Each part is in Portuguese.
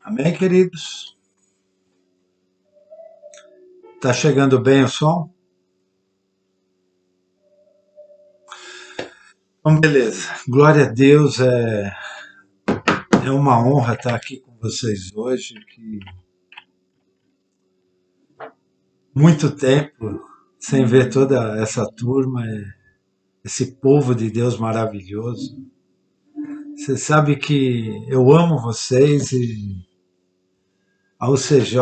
Amém, queridos? Tá chegando bem o som? Então, beleza. Glória a Deus, é uma honra estar aqui com vocês hoje. Que muito tempo sem ver toda essa turma, esse povo de Deus maravilhoso. Você sabe que eu amo vocês e a UCJ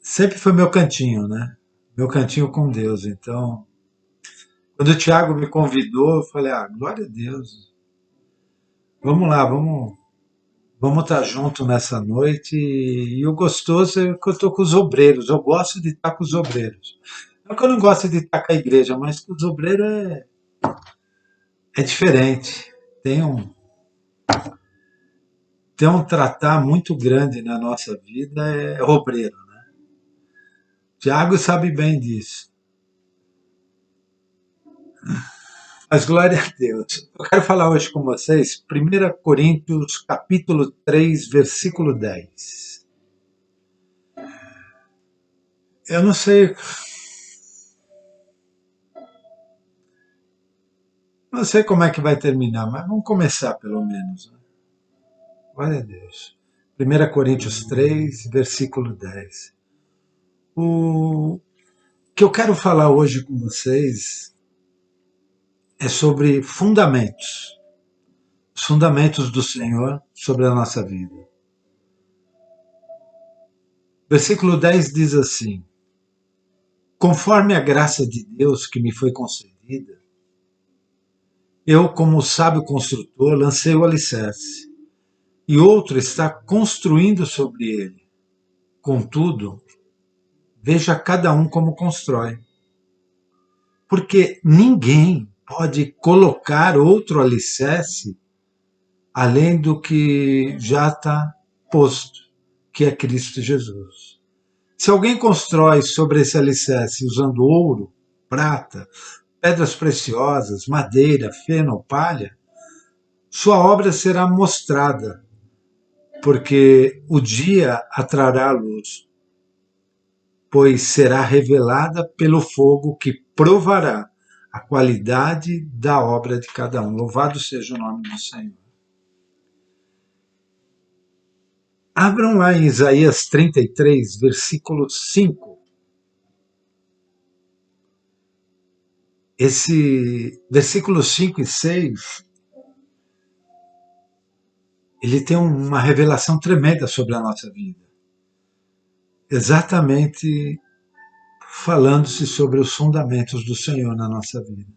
sempre foi meu cantinho, né? Meu cantinho com Deus. Então, quando o Tiago me convidou, eu falei: glória a Deus. Vamos lá, vamos estar junto nessa noite. E o gostoso é que eu estou com os obreiros. Eu gosto de estar com os obreiros. Não que eu não gosto de estar com a igreja, mas com os obreiros é diferente. Tem um, tem um tratar muito grande na nossa vida, é obreiro. Tiago sabe bem disso. Mas glória a Deus. Eu quero falar hoje com vocês, 1 Coríntios capítulo 3, versículo 10. Eu não sei como é que vai terminar, mas vamos começar pelo menos. Né? Glória a Deus. 1 Coríntios 3, versículo 10. O que eu quero falar hoje com vocês é sobre fundamentos. Os fundamentos do Senhor sobre a nossa vida. Versículo 10 diz assim: conforme a graça de Deus que me foi concedida, eu, como sábio construtor, lancei o alicerce, e outro está construindo sobre ele. Contudo, veja cada um como constrói. Porque ninguém pode colocar outro alicerce além do que já está posto, que é Cristo Jesus. Se alguém constrói sobre esse alicerce usando ouro, prata, pedras preciosas, madeira, feno ou palha, sua obra será mostrada, porque o dia atrará a luz, pois será revelada pelo fogo que provará a qualidade da obra de cada um. Louvado seja o nome do Senhor. Abram lá em Isaías 33, versículo 5. Esse versículo 5 e 6, ele tem uma revelação tremenda sobre a nossa vida. Exatamente falando-se sobre os fundamentos do Senhor na nossa vida.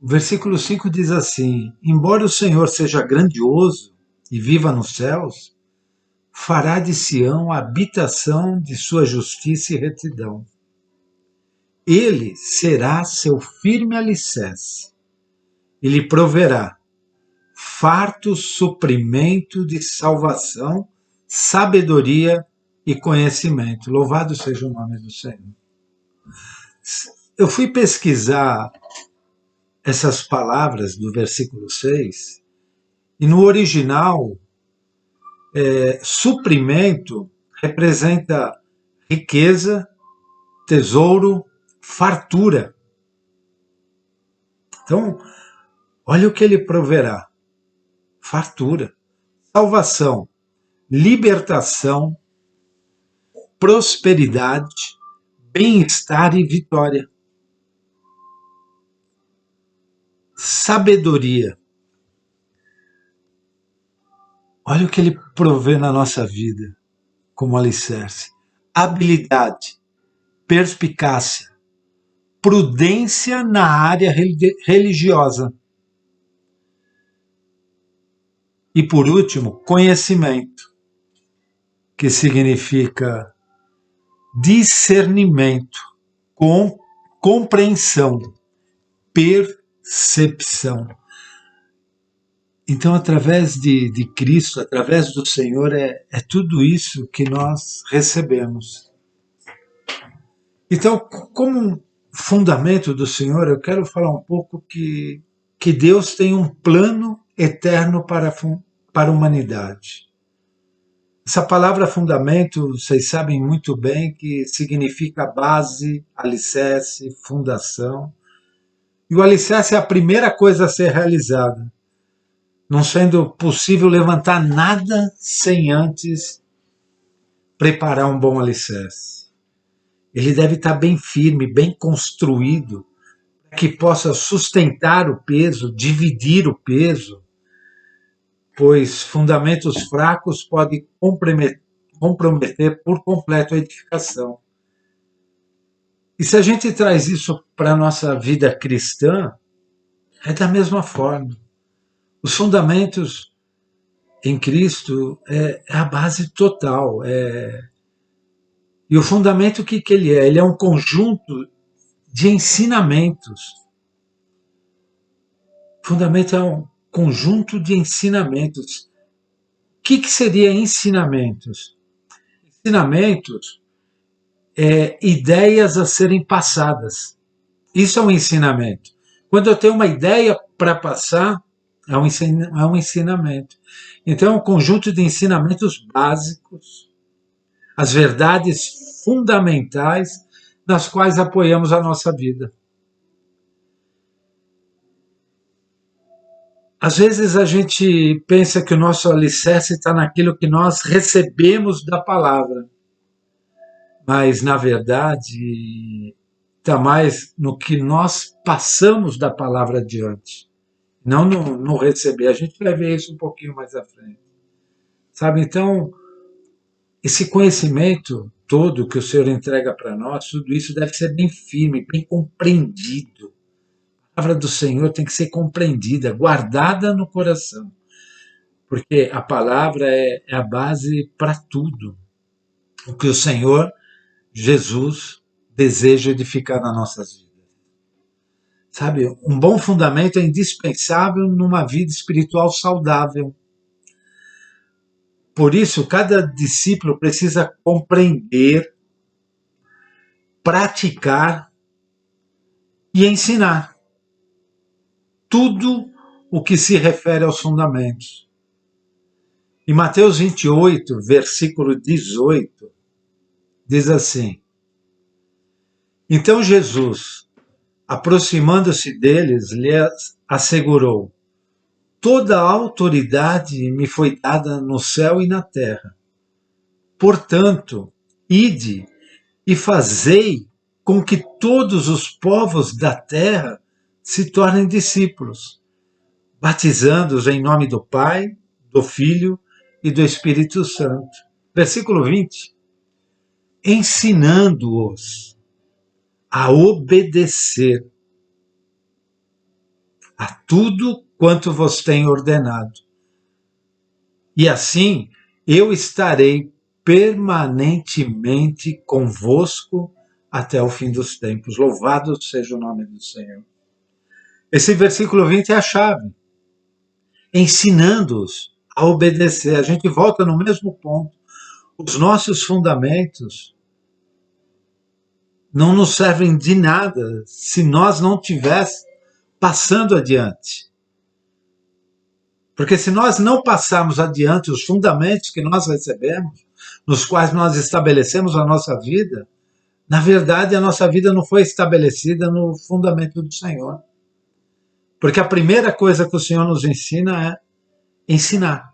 O versículo 5 diz assim: embora o Senhor seja grandioso e viva nos céus, fará de Sião a habitação de sua justiça e retidão. Ele será seu firme alicerce e lhe proverá farto suprimento de salvação, sabedoria e conhecimento. Louvado seja o nome do Senhor. Eu fui pesquisar essas palavras do versículo 6 e no original, suprimento representa riqueza, tesouro, fartura. Então, olha o que ele proverá: fartura, salvação, libertação, prosperidade, bem-estar e vitória. Sabedoria. Olha o que ele provê na nossa vida como alicerce: habilidade, perspicácia, prudência na área religiosa. E por último, conhecimento, que significa discernimento, compreensão, percepção. Então, através de Cristo, através do Senhor, é tudo isso que nós recebemos. Então, como fundamento do Senhor, eu quero falar um pouco que que Deus tem um plano eterno para a humanidade. Essa palavra fundamento, vocês sabem muito bem que significa base, alicerce, fundação. E o alicerce é a primeira coisa a ser realizada, não sendo possível levantar nada sem antes preparar um bom alicerce. Ele deve estar bem firme, bem construído, para que possa sustentar o peso, dividir o peso, pois fundamentos fracos podem comprometer por completo a edificação. E se a gente traz isso para a nossa vida cristã, é da mesma forma. Os fundamentos em Cristo é a base total. E o fundamento, o que ele é? Ele é um conjunto de ensinamentos. O fundamento é um conjunto de ensinamentos. O que seria ensinamentos? Ensinamentos ideias a serem passadas. Isso é um ensinamento. Quando eu tenho uma ideia para passar, é um ensinamento. Então, é um conjunto de ensinamentos básicos, as verdades fundamentais nas quais apoiamos a nossa vida. Às vezes a gente pensa que o nosso alicerce está naquilo que nós recebemos da palavra, mas, na verdade, está mais no que nós passamos da palavra adiante, não no receber. A gente vai ver isso um pouquinho mais à frente. Sabe, então, esse conhecimento todo que o Senhor entrega para nós, tudo isso deve ser bem firme, bem compreendido. A palavra do Senhor tem que ser compreendida, guardada no coração, porque a palavra é a base para tudo. O que o Senhor Jesus deseja edificar nas nossas vidas. Sabe, um bom fundamento é indispensável numa vida espiritual saudável. Por isso, cada discípulo precisa compreender, praticar e ensinar tudo o que se refere aos fundamentos. Em Mateus 28, versículo 18, diz assim: Então Jesus, aproximando-se deles, lhes assegurou: Toda a autoridade me foi dada no céu e na terra. Portanto, ide e fazei com que todos os povos da terra se tornem discípulos, batizando-os em nome do Pai, do Filho e do Espírito Santo. Versículo 20. Ensinando-os a obedecer a tudo quanto vos tenho ordenado. E assim eu estarei permanentemente convosco até o fim dos tempos. Louvado seja o nome do Senhor. Esse versículo 20 é a chave. Ensinando-os a obedecer. A gente volta no mesmo ponto. Os nossos fundamentos não nos servem de nada se nós não estivéssemos passando adiante. Porque se nós não passarmos adiante os fundamentos que nós recebemos, nos quais nós estabelecemos a nossa vida, na verdade a nossa vida não foi estabelecida no fundamento do Senhor. Porque a primeira coisa que o Senhor nos ensina é ensinar.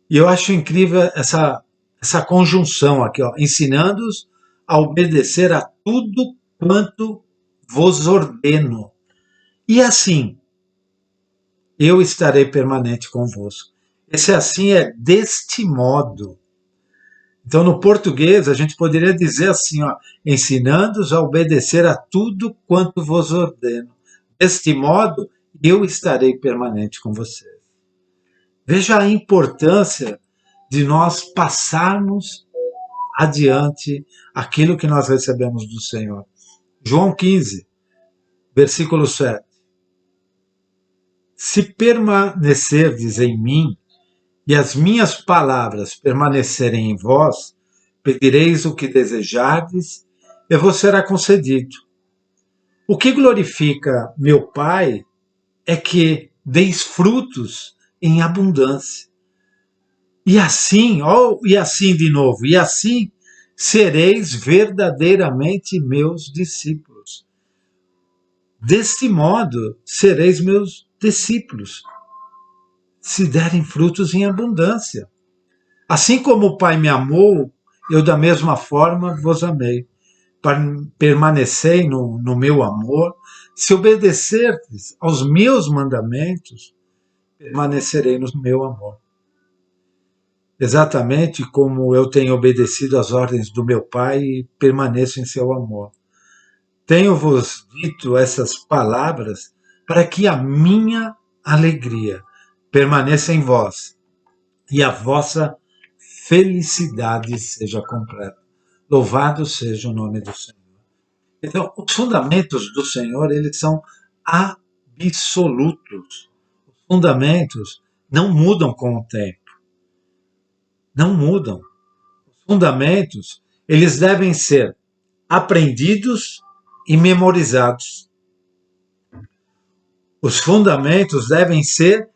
E eu acho incrível essa conjunção aqui, ó, ensinando-os a obedecer a tudo quanto vos ordeno. E assim, eu estarei permanente convosco. Esse assim é deste modo. Então, no português, a gente poderia dizer assim, ó, ensinando-os a obedecer a tudo quanto vos ordeno. Deste modo, eu estarei permanente com vocês. Veja a importância de nós passarmos adiante aquilo que nós recebemos do Senhor. João 15, versículo 7. Se permanecerdes em mim e as minhas palavras permanecerem em vós, pedireis o que desejardes e vos será concedido. O que glorifica meu Pai é que deis frutos em abundância. E assim, e assim de novo, e assim sereis verdadeiramente meus discípulos. Deste modo sereis meus discípulos, se derem frutos em abundância. Assim como o Pai me amou, eu da mesma forma vos amei. Permanecei no meu amor. Se obedecerdes aos meus mandamentos, permanecerei no meu amor. Exatamente como eu tenho obedecido às ordens do meu Pai e permaneço em seu amor. Tenho-vos dito essas palavras para que a minha alegria permaneça em vós e a vossa felicidade seja completa. Louvado seja o nome do Senhor. Então, os fundamentos do Senhor, eles são absolutos. Os fundamentos não mudam com o tempo. Não mudam. Os fundamentos, eles devem ser aprendidos e memorizados. Os fundamentos devem ser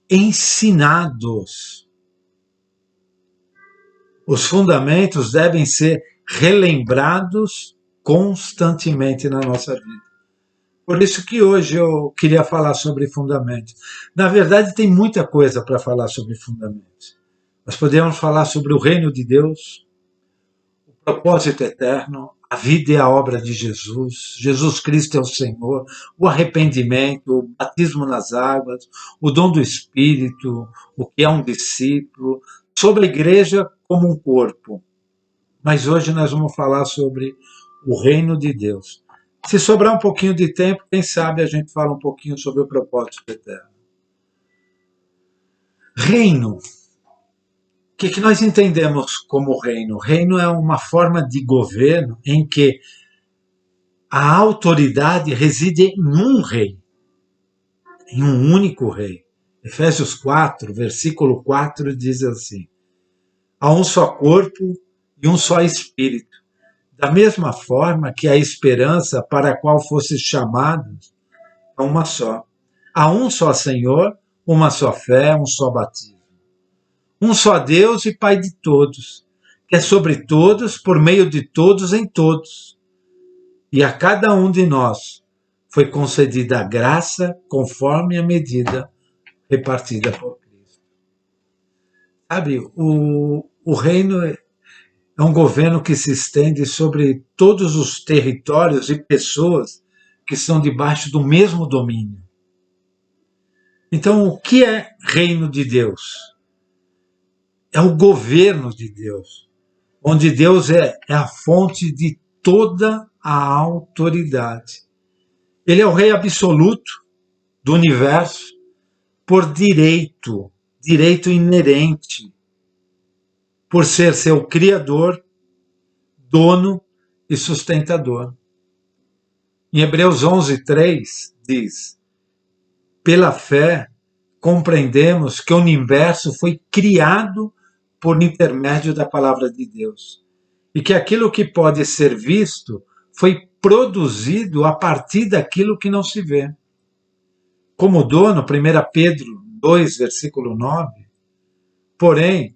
ensinados. Os fundamentos devem ser relembrados constantemente na nossa vida. Por isso que hoje eu queria falar sobre fundamentos. Na verdade, tem muita coisa para falar sobre fundamentos. Nós podemos falar sobre o reino de Deus, o propósito eterno, a vida e a obra de Jesus, Jesus Cristo é o Senhor, o arrependimento, o batismo nas águas, o dom do Espírito, o que é um discípulo, sobre a igreja como um corpo. Mas hoje nós vamos falar sobre o reino de Deus. Se sobrar um pouquinho de tempo, quem sabe a gente fala um pouquinho sobre o propósito eterno. Reino. O que nós entendemos como reino? Reino é uma forma de governo em que a autoridade reside em um rei, em um único rei. Efésios 4, versículo 4 diz assim: há um só corpo e um só espírito. Da mesma forma que a esperança para a qual fostes chamados é uma só. Há um só Senhor, uma só fé, um só batismo. Um só Deus e Pai de todos, que é sobre todos, por meio de todos, em todos. E a cada um de nós foi concedida a graça conforme a medida repartida por Cristo. Sabe, o reino é um governo que se estende sobre todos os territórios e pessoas que estão debaixo do mesmo domínio. Então, o que é reino de Deus? É o governo de Deus, onde Deus é a fonte de toda a autoridade. Ele é o rei absoluto do universo por direito, direito inerente, por ser seu criador, dono e sustentador. Em Hebreus 11:3 diz: pela fé compreendemos que o universo foi criado por intermédio da palavra de Deus e que aquilo que pode ser visto foi produzido a partir daquilo que não se vê. Como dono, 1 Pedro 2, versículo 9, porém,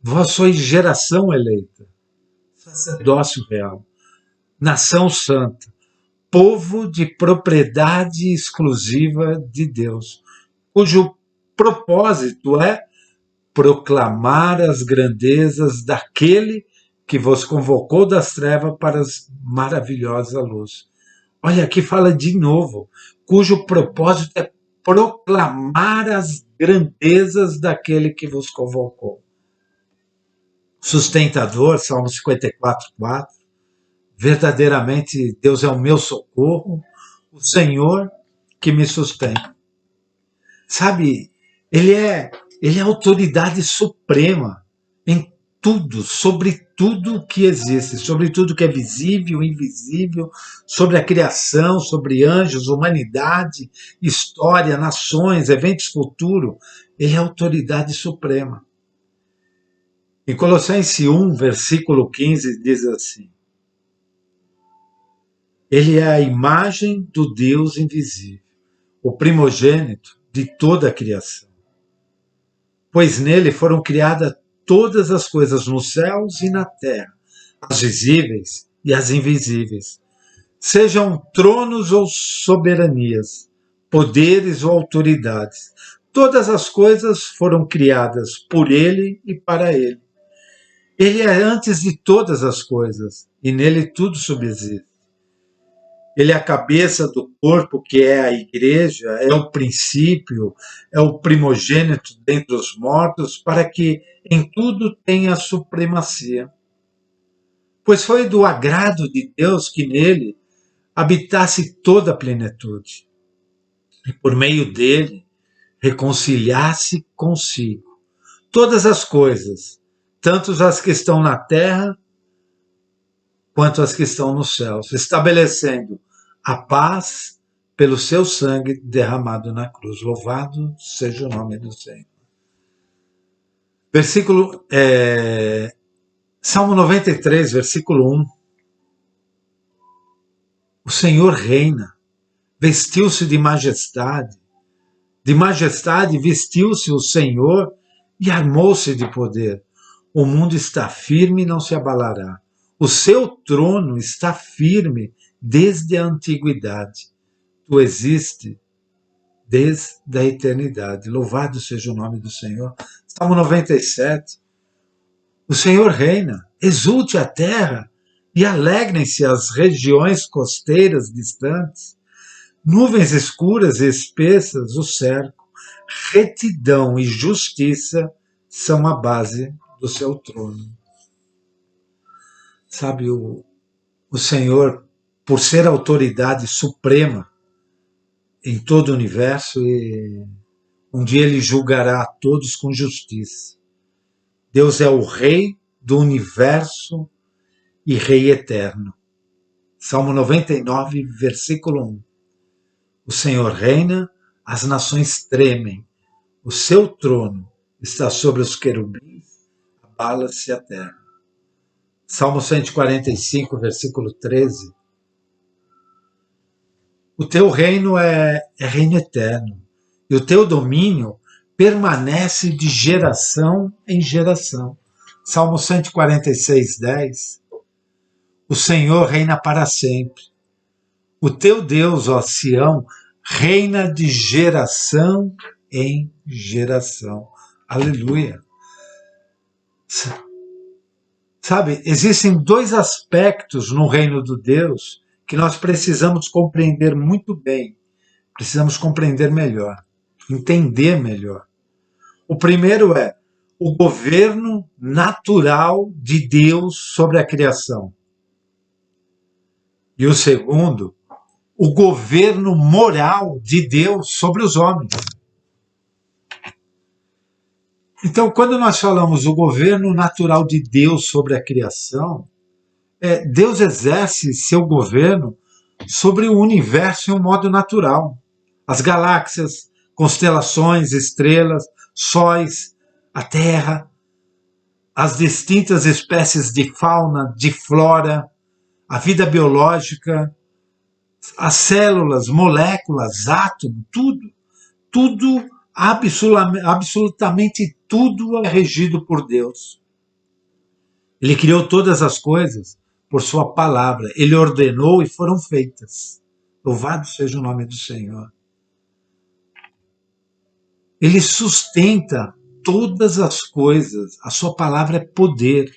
vós sois geração eleita, sacerdócio real, nação santa, povo de propriedade exclusiva de Deus, cujo propósito é proclamar as grandezas daquele que vos convocou das trevas para as maravilhosa luz. Olha, aqui fala de novo, cujo propósito é proclamar as grandezas daquele que vos convocou. Sustentador, Salmo 54:4, verdadeiramente Deus é o meu socorro, o Senhor que me sustenta. Sabe, ele é a autoridade suprema em tudo, sobre tudo que existe, sobre tudo que é visível, invisível, sobre a criação, sobre anjos, humanidade, história, nações, eventos futuros. Ele é a autoridade suprema. Em Colossenses 1, versículo 15, diz assim: Ele é a imagem do Deus invisível, o primogênito de toda a criação. Pois nele foram criadas todas as coisas nos céus e na terra, as visíveis e as invisíveis, sejam tronos ou soberanias, poderes ou autoridades. Todas as coisas foram criadas por ele e para ele. Ele é antes de todas as coisas, e nele tudo subsiste. Ele é a cabeça do corpo, que é a igreja, é o princípio, é o primogênito dentre os mortos, para que em tudo tenha supremacia. Pois foi do agrado de Deus que nele habitasse toda a plenitude, e por meio dele reconciliasse consigo todas as coisas, tanto as que estão na terra quanto as que estão nos céus, estabelecendo a paz pelo seu sangue derramado na cruz. Louvado seja o nome do Senhor. Versículo, Salmo 93, versículo 1. O Senhor reina, vestiu-se de majestade vestiu-se o Senhor e armou-se de poder. O mundo está firme e não se abalará. O seu trono está firme desde a antiguidade. Tu existes desde a eternidade. Louvado seja o nome do Senhor. Salmo 97. O Senhor reina, exulte a terra e alegrem-se as regiões costeiras distantes. Nuvens escuras e espessas o cercam. Retidão e justiça são a base do seu trono. Sabe, o Senhor, por ser a autoridade suprema em todo o universo, e um dia ele julgará a todos com justiça. Deus é o Rei do universo e Rei eterno. Salmo 99, versículo 1. O Senhor reina, as nações tremem. O seu trono está sobre os querubins, abala-se a terra. Salmo 145, versículo 13. O teu reino é reino eterno, e o teu domínio permanece de geração em geração. Salmo 146, 10. O Senhor reina para sempre. O teu Deus, ó Sião, reina de geração em geração. Aleluia. Sabe, existem dois aspectos no reino do Deus que nós precisamos compreender muito bem. Precisamos compreender melhor, entender melhor. O primeiro é o governo natural de Deus sobre a criação. E o segundo, o governo moral de Deus sobre os homens. Então, quando nós falamos o governo natural de Deus sobre a criação, Deus exerce seu governo sobre o universo em um modo natural. As galáxias, constelações, estrelas, sóis, a Terra, as distintas espécies de fauna, de flora, a vida biológica, as células, moléculas, átomos, tudo, absolutamente tudo é regido por Deus. Ele criou todas as coisas por sua palavra. Ele ordenou e foram feitas. Louvado seja o nome do Senhor. Ele sustenta todas as coisas. A sua palavra é poder.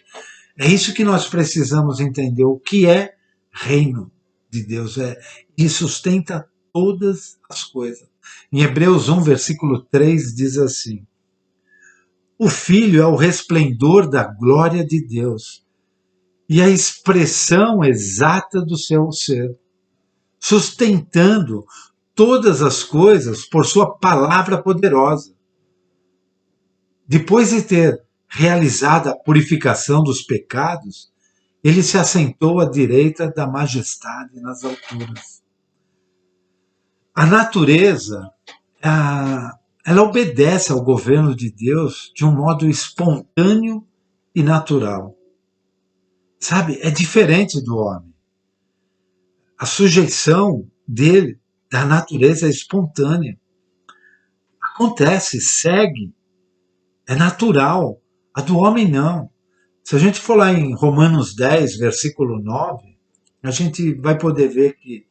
É isso que nós precisamos entender. O que é reino de Deus? Ele sustenta todas as coisas. Em Hebreus 1, versículo 3, diz assim: o Filho é o resplendor da glória de Deus e a expressão exata do seu ser, sustentando todas as coisas por sua palavra poderosa. Depois de ter realizado a purificação dos pecados, ele se assentou à direita da majestade nas alturas. A natureza, ela obedece ao governo de Deus de um modo espontâneo e natural. Sabe, é diferente do homem. A sujeição dele, da natureza, é espontânea. Acontece, segue, é natural. A do homem não. Se a gente for lá em Romanos 10, versículo 9, a gente vai poder ver que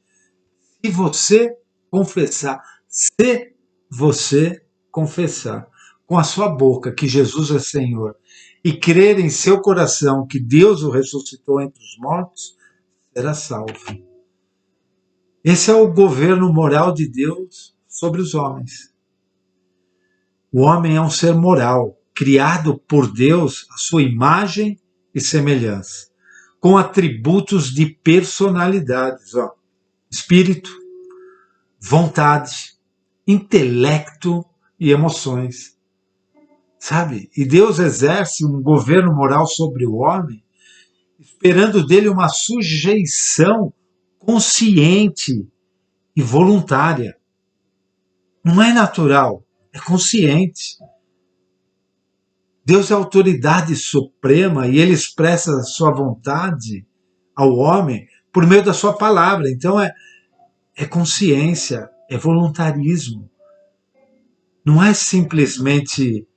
se você confessar, se você confessar com a sua boca que Jesus é Senhor e crer em seu coração que Deus o ressuscitou entre os mortos, será salvo. Esse é o governo moral de Deus sobre os homens. O homem é um ser moral, criado por Deus à sua imagem e semelhança, com atributos de personalidades, espírito, vontade, intelecto e emoções. Sabe? E Deus exerce um governo moral sobre o homem, esperando dele uma sujeição consciente e voluntária. Não é natural, é consciente. Deus é a autoridade suprema e ele expressa a sua vontade ao homem por meio da sua palavra. Então é consciência, é voluntarismo. Não é simplesmente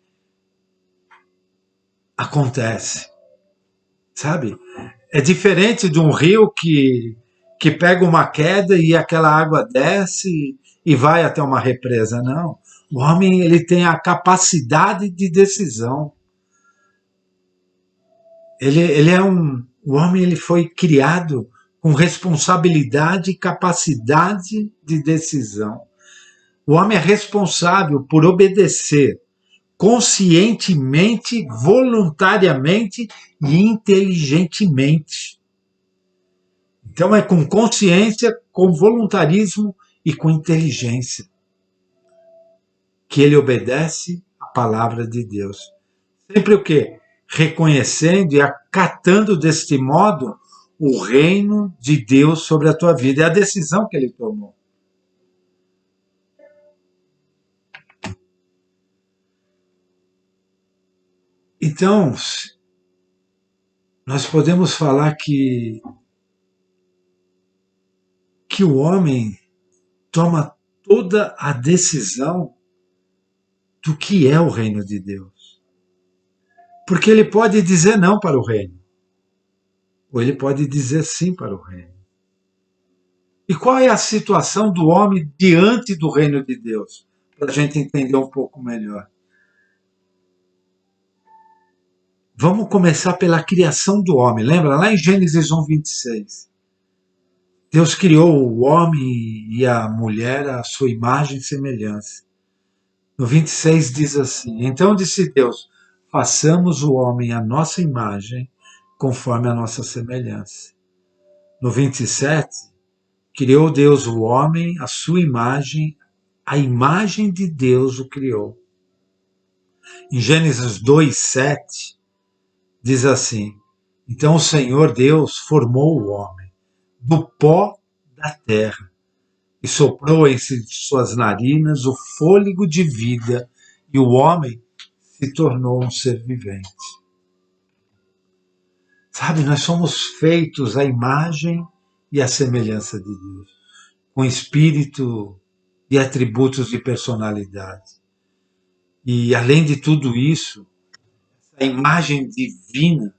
acontece, sabe? É diferente de um rio que pega uma queda e aquela água desce e vai até uma represa. Não. O homem ele tem a capacidade de decisão. Ele é o homem ele foi criado com responsabilidade e capacidade de decisão. O homem é responsável por obedecer conscientemente, voluntariamente e inteligentemente. Então é com consciência, com voluntarismo e com inteligência que ele obedece à palavra de Deus. Sempre o quê? Reconhecendo e acatando deste modo o reino de Deus sobre a tua vida. É a decisão que ele tomou. Então, nós podemos falar que o homem toma toda a decisão do que é o reino de Deus. Porque ele pode dizer não para o reino, ou ele pode dizer sim para o reino. E qual é a situação do homem diante do reino de Deus? Para a gente entender um pouco melhor. Vamos começar pela criação do homem. Lembra lá em Gênesis 1, 26? Deus criou o homem e a mulher à sua imagem e semelhança. No 26 diz assim: então disse Deus, façamos o homem à nossa imagem, conforme a nossa semelhança. No 27, criou Deus o homem à sua imagem, a imagem de Deus o criou. Em Gênesis 2, 7, diz assim: então o Senhor Deus formou o homem do pó da terra e soprou em suas narinas o fôlego de vida, e o homem se tornou um ser vivente. Sabe, nós somos feitos à imagem e à semelhança de Deus, com espírito e atributos de personalidade. E além de tudo isso, a imagem divina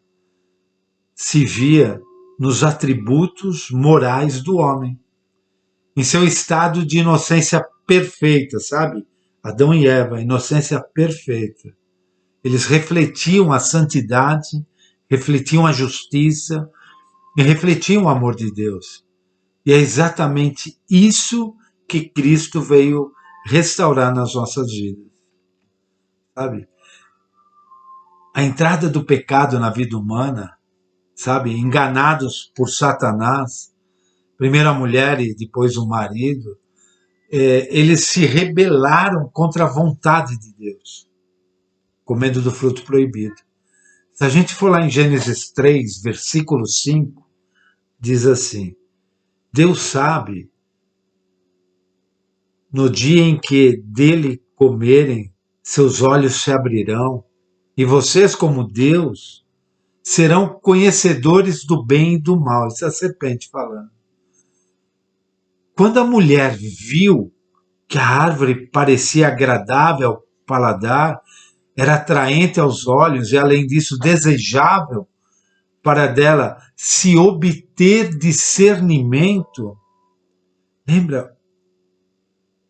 se via nos atributos morais do homem, em seu estado de inocência perfeita, sabe? Adão e Eva, inocência perfeita. Eles refletiam a santidade, refletiam a justiça e refletiam o amor de Deus. E é exatamente isso que Cristo veio restaurar nas nossas vidas. Sabe? A entrada do pecado na vida humana, sabe? Enganados por Satanás, primeiro a mulher e depois o marido, eles se rebelaram contra a vontade de Deus, comendo do fruto proibido. Se a gente for lá em Gênesis 3, versículo 5, diz assim: Deus sabe, no dia em que dele comerem, seus olhos se abrirão, e vocês, como Deus, serão conhecedores do bem e do mal. Isso é a serpente falando. Quando a mulher viu que a árvore parecia agradável ao paladar, era atraente aos olhos e, além disso, desejável para dela se obter discernimento, lembra,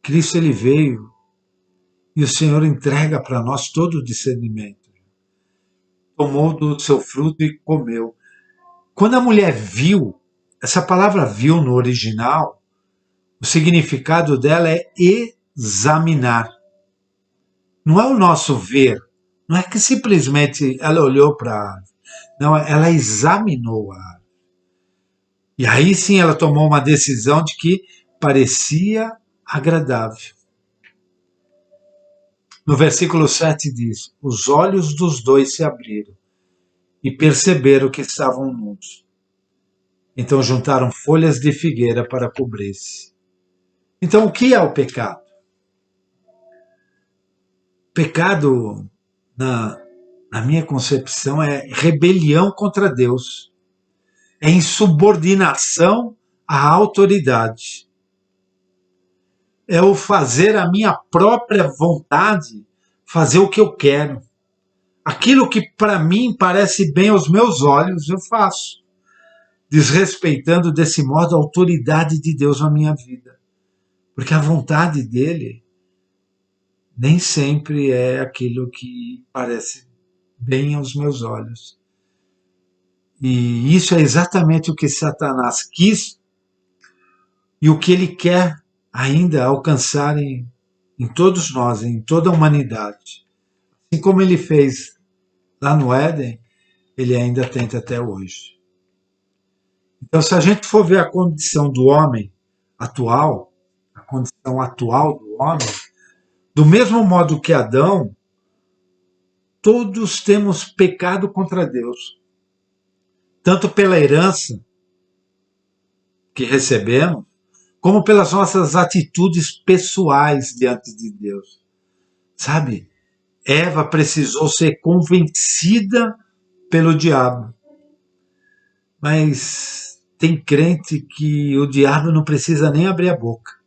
Cristo ele veio e o Senhor entrega para nós todo o discernimento. Tomou do seu fruto e comeu. Quando a mulher viu, essa palavra viu no original, o significado dela é examinar. Não é o nosso ver. Não é que simplesmente ela olhou para a árvore. Não, ela examinou a árvore. E aí sim ela tomou uma decisão de que parecia agradável. No versículo 7 diz: os olhos dos dois se abriram e perceberam que estavam nus. Então juntaram folhas de figueira para cobrir-se. Então o que é o pecado? Pecado, na minha concepção, é rebelião contra Deus. É insubordinação à autoridade. É o fazer a minha própria vontade, fazer o que eu quero. Aquilo que para mim parece bem aos meus olhos, eu faço, desrespeitando desse modo a autoridade de Deus na minha vida. Porque a vontade dele nem sempre é aquilo que parece bem aos meus olhos. E isso é exatamente o que Satanás quis e o que ele quer ainda alcançar em todos nós, em toda a humanidade. Assim como ele fez lá no Éden, ele ainda tenta até hoje. Então, se a gente for ver a condição do homem atual, a condição atual do homem, do mesmo modo que Adão, todos temos pecado contra Deus. Tanto pela herança que recebemos, como pelas nossas atitudes pessoais diante de Deus. Sabe? Eva precisou ser convencida pelo diabo. Mas tem crente que o diabo não precisa nem abrir a boca.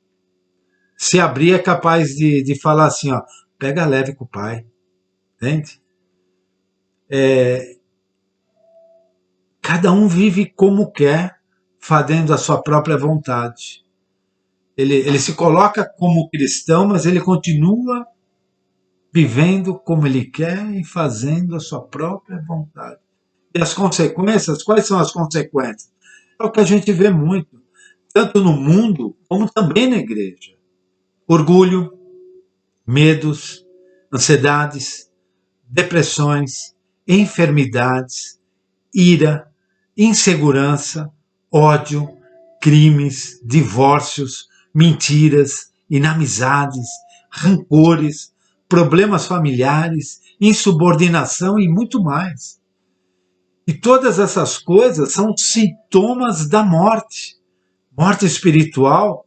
Se abrir é capaz de falar assim, ó, pega leve com o pai. Entende? Cada um vive como quer, fazendo a sua própria vontade. Ele se coloca como cristão, mas ele continua vivendo como ele quer e fazendo a sua própria vontade. E as consequências, quais são as consequências? É o que a gente vê muito, tanto no mundo como também na igreja. Orgulho, medos, ansiedades, depressões, enfermidades, ira, insegurança, ódio, crimes, divórcios, mentiras, inamizades, rancores, problemas familiares, insubordinação e muito mais. E todas essas coisas são sintomas da morte. Morte espiritual,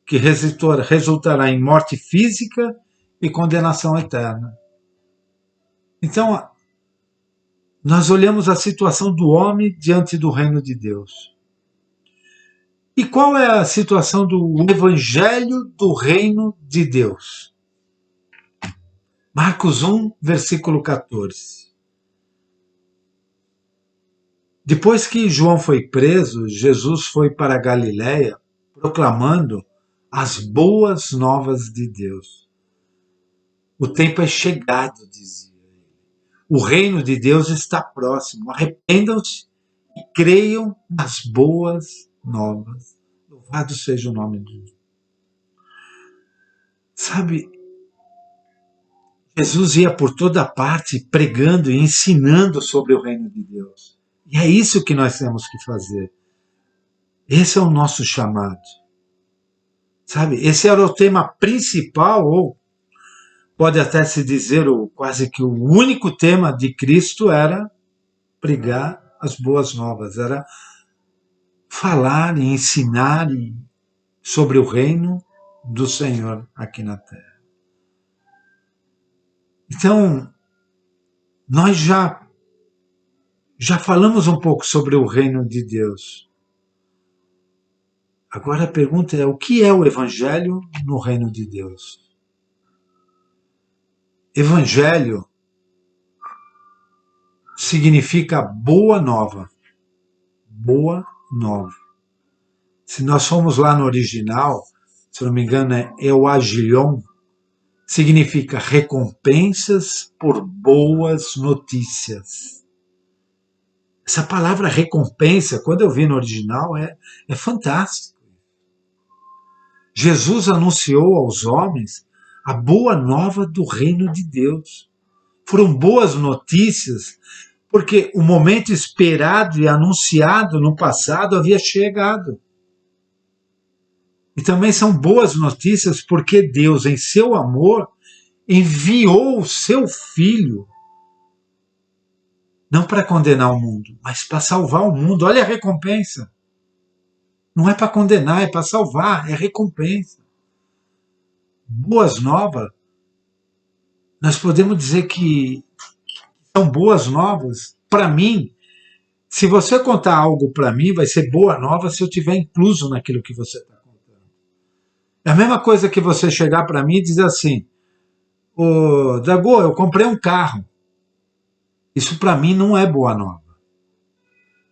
que resultará em morte física e condenação eterna. Então, nós olhamos a situação do homem diante do reino de Deus. E qual é a situação do evangelho do reino de Deus? Marcos 1, versículo 14. Depois que João foi preso, Jesus foi para a Galiléia proclamando as boas novas de Deus. O tempo é chegado, dizia ele. O reino de Deus está próximo. Arrependam-se e creiam nas boas novas. Louvado seja o nome de Deus. Sabe, Jesus ia por toda parte pregando e ensinando sobre o reino de Deus. E é isso que nós temos que fazer. Esse é o nosso chamado. Sabe, esse era o tema principal, ou pode até se dizer quase que o único tema de Cristo era pregar as boas novas, era falar e ensinar sobre o reino do Senhor aqui na terra. Então, nós já falamos um pouco sobre o reino de Deus. Agora a pergunta é: o que é o Evangelho no reino de Deus? Evangelho significa boa nova. Boa nova. Se nós formos lá no original, se não me engano é euagilion, significa recompensas por boas notícias. Essa palavra recompensa, quando eu vi no original, é fantástico. Jesus anunciou aos homens a boa nova do reino de Deus. Foram boas notícias, porque o momento esperado e anunciado no passado havia chegado. E também são boas notícias porque Deus, em seu amor, enviou o seu Filho, não para condenar o mundo, mas para salvar o mundo. Olha a recompensa. Não é para condenar, é para salvar, é recompensa. Boas novas, nós podemos dizer que são boas novas para mim. Se você contar algo para mim, vai ser boa nova se eu tiver incluso naquilo que você está contando. É a mesma coisa que você chegar para mim e dizer assim: ô Dago, eu comprei um carro. Isso para mim não é boa nova.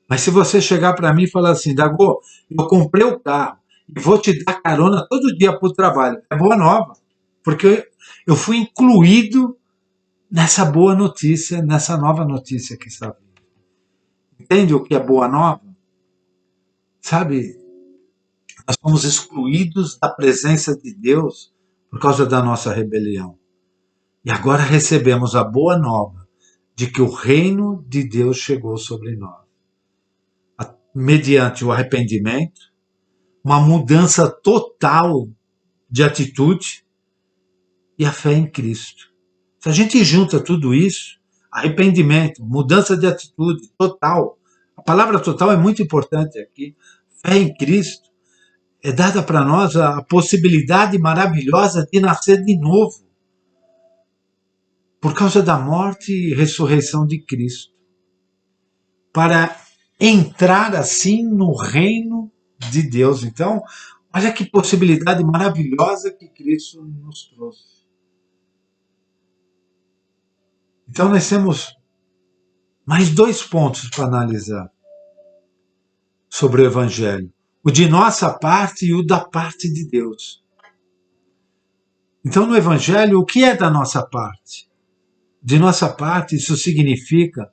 Mas se você chegar para mim e falar assim: Dago, eu comprei o carro e vou te dar carona todo dia para o trabalho, é boa nova. Porque eu fui incluído nessa boa notícia, nessa nova notícia que está vindo. Entende o que é boa nova? Sabe, nós fomos excluídos da presença de Deus por causa da nossa rebelião. E agora recebemos a boa nova de que o reino de Deus chegou sobre nós. Mediante o arrependimento, uma mudança total de atitude e a fé em Cristo. Se a gente junta tudo isso, arrependimento, mudança de atitude total, a palavra total é muito importante aqui, fé em Cristo, é dada para nós a possibilidade maravilhosa de nascer de novo, por causa da morte e ressurreição de Cristo, para entrar assim no reino de Deus. Então, olha que possibilidade maravilhosa que Cristo nos trouxe. Então, nós temos mais 2 pontos para analisar sobre o Evangelho: o de nossa parte e o da parte de Deus. Então, no Evangelho, o que é da nossa parte? De nossa parte, isso significa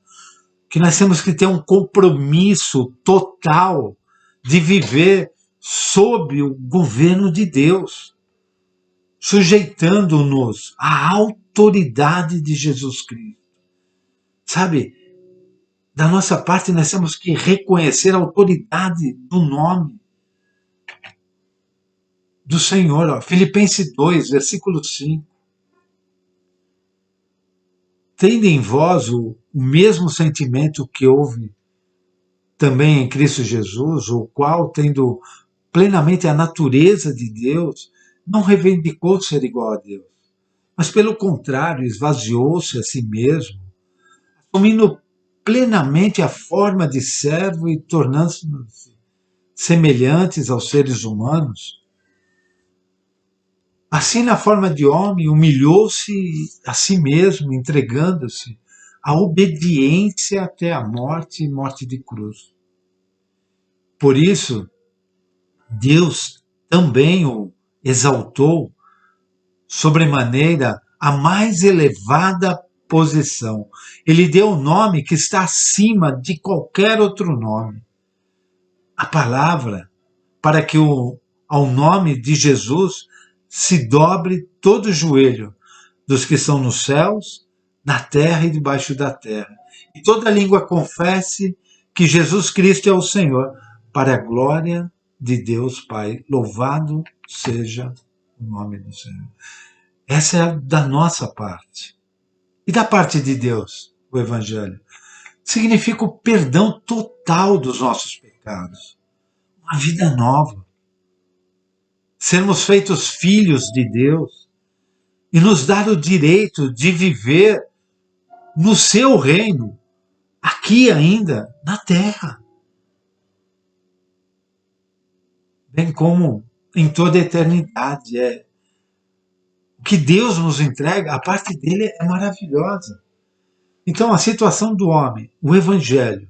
que nós temos que ter um compromisso total de viver sob o governo de Deus, sujeitando-nos à autoridade de Jesus Cristo. Sabe, da nossa parte nós temos que reconhecer a autoridade do nome do Senhor. Ó. Filipenses 2, versículo 5. Tende em vós o mesmo sentimento que houve também em Cristo Jesus, o qual, tendo plenamente a natureza de Deus, não reivindicou ser igual a Deus, mas pelo contrário, esvaziou-se a si mesmo, assumindo plenamente a forma de servo e tornando-se semelhantes aos seres humanos. Assim, na forma de homem, humilhou-se a si mesmo, entregando-se à obediência até a morte e morte de cruz. Por isso, Deus também o exaltou sobremaneira a mais elevada posição. Ele deu o nome que está acima de qualquer outro nome. A palavra, para que ao nome de Jesus se dobre todo o joelho dos que estão nos céus, na terra e debaixo da terra. E toda língua confesse que Jesus Cristo é o Senhor, para a glória de Deus Pai. Louvado seja o nome do Senhor. Essa é a da nossa parte. E da parte de Deus, o Evangelho? Significa o perdão total dos nossos pecados. Uma vida nova. Sermos feitos filhos de Deus e nos dar o direito de viver no seu reino, aqui ainda, na terra. bem como em toda a eternidade. O que Deus nos entrega, a parte dele é maravilhosa. Então, a situação do homem, o Evangelho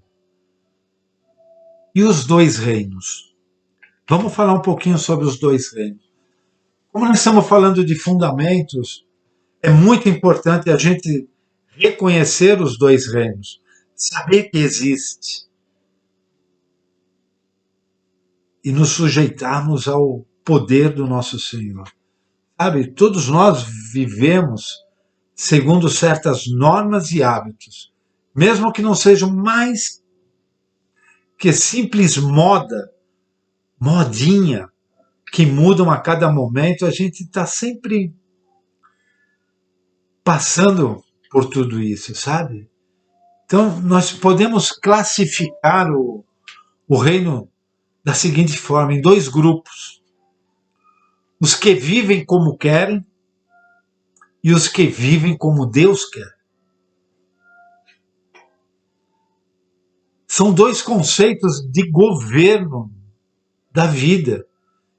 e os dois reinos. Vamos falar um pouquinho sobre os dois reinos. Como nós estamos falando de fundamentos, é muito importante a gente reconhecer os dois reinos, saber que existe e nos sujeitarmos ao poder do nosso Senhor. Sabe, todos nós vivemos segundo certas normas e hábitos, mesmo que não sejam mais que simples modinha, que mudam a cada momento, a gente está sempre passando por tudo isso, sabe? Então, nós podemos classificar o reino da seguinte forma, em dois grupos. Os que vivem como querem e os que vivem como Deus quer. São dois conceitos de governo da vida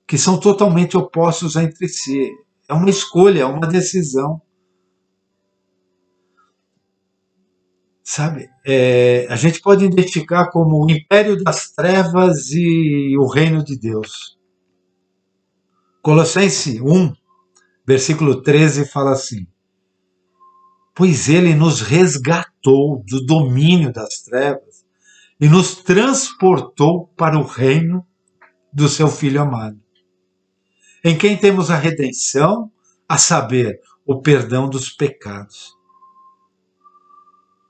que são totalmente opostos entre si. É uma escolha, é uma decisão. Sabe? A gente pode identificar como o império das trevas e o reino de Deus. Colossenses 1, versículo 13 fala assim: pois ele nos resgatou do domínio das trevas e nos transportou para o reino do seu Filho amado, em quem temos a redenção, a saber, o perdão dos pecados.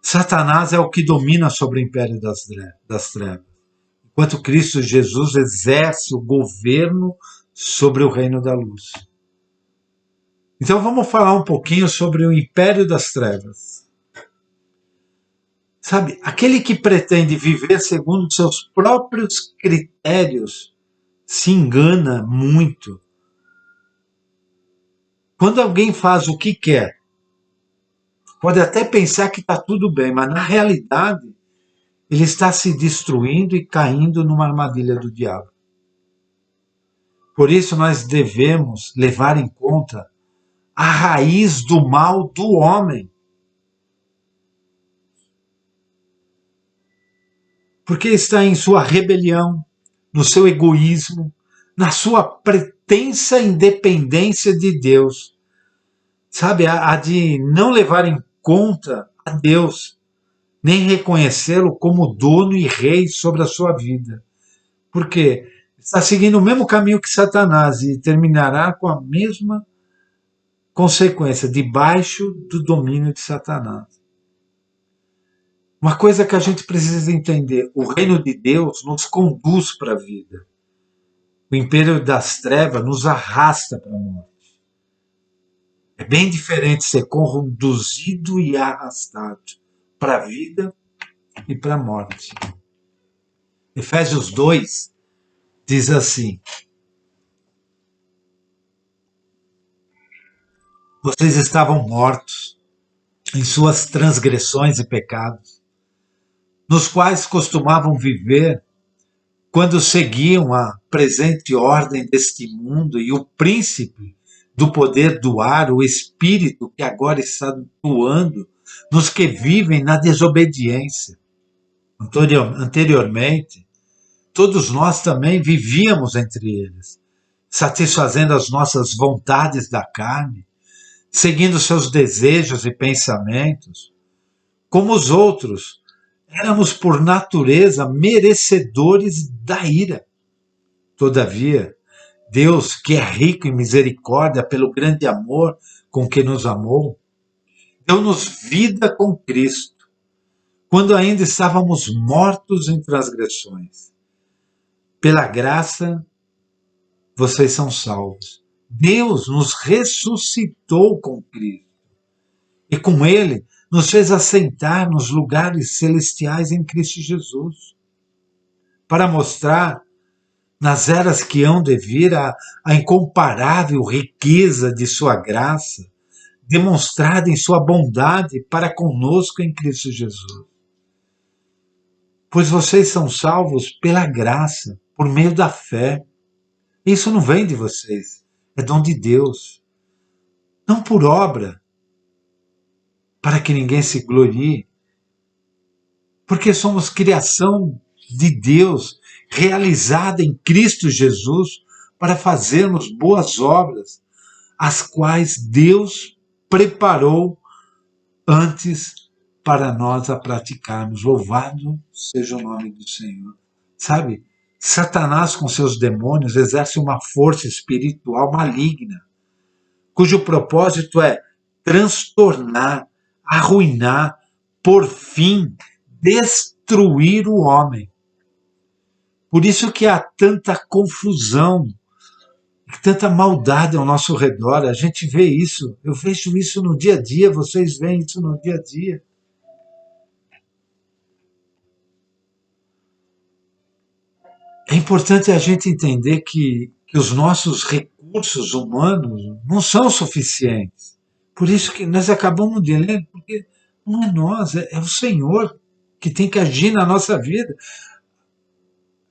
Satanás é o que domina sobre o império das trevas, enquanto Cristo Jesus exerce o governo sobre o reino da luz. Então vamos falar um pouquinho sobre o império das trevas. Sabe, aquele que pretende viver segundo seus próprios critérios se engana muito. Quando alguém faz o que quer, pode até pensar que está tudo bem, mas na realidade ele está se destruindo e caindo numa armadilha do diabo. Por isso nós devemos levar em conta a raiz do mal do homem. Porque está em sua rebelião, no seu egoísmo, na sua pretensa independência de Deus. Sabe, a de não levar em conta a Deus, nem reconhecê-lo como dono e rei sobre a sua vida. Porque está seguindo o mesmo caminho que Satanás e terminará com a mesma consequência, debaixo do domínio de Satanás. Uma coisa que a gente precisa entender, o reino de Deus nos conduz para a vida. O império das trevas nos arrasta para a morte. É bem diferente ser conduzido e arrastado para a vida e para a morte. Efésios 2 diz assim: vocês estavam mortos em suas transgressões e pecados, nos quais costumavam viver quando seguiam a presente ordem deste mundo e o príncipe do poder do ar, o espírito que agora está atuando nos que vivem na desobediência. Anteriormente, todos nós também vivíamos entre eles, satisfazendo as nossas vontades da carne, seguindo seus desejos e pensamentos. Como os outros, éramos por natureza merecedores da ira. Todavia, Deus, que é rico em misericórdia pelo grande amor com que nos amou, deu-nos vida com Cristo, quando ainda estávamos mortos em transgressões. Pela graça, vocês são salvos. Deus nos ressuscitou com Cristo e com Ele nos fez assentar nos lugares celestiais em Cristo Jesus, para mostrar nas eras que hão de vir a incomparável riqueza de sua graça, demonstrada em sua bondade para conosco em Cristo Jesus. Pois vocês são salvos pela graça, por meio da fé. Isso não vem de vocês, é dom de Deus. Não por obra, para que ninguém se glorie, porque somos criação de Deus, realizada em Cristo Jesus, para fazermos boas obras, as quais Deus preparou antes para nós a praticarmos. Louvado seja o nome do Senhor. Sabe, Satanás com seus demônios exerce uma força espiritual maligna, cujo propósito é transtornar, arruinar, por fim, destruir o homem. Por isso que há tanta confusão, tanta maldade ao nosso redor. A gente vê isso, eu vejo isso no dia a dia, vocês veem isso no dia a dia. É importante a gente entender que os nossos recursos humanos não são suficientes. Por isso que nós acabamos de ler, porque não é nós, é o Senhor que tem que agir na nossa vida.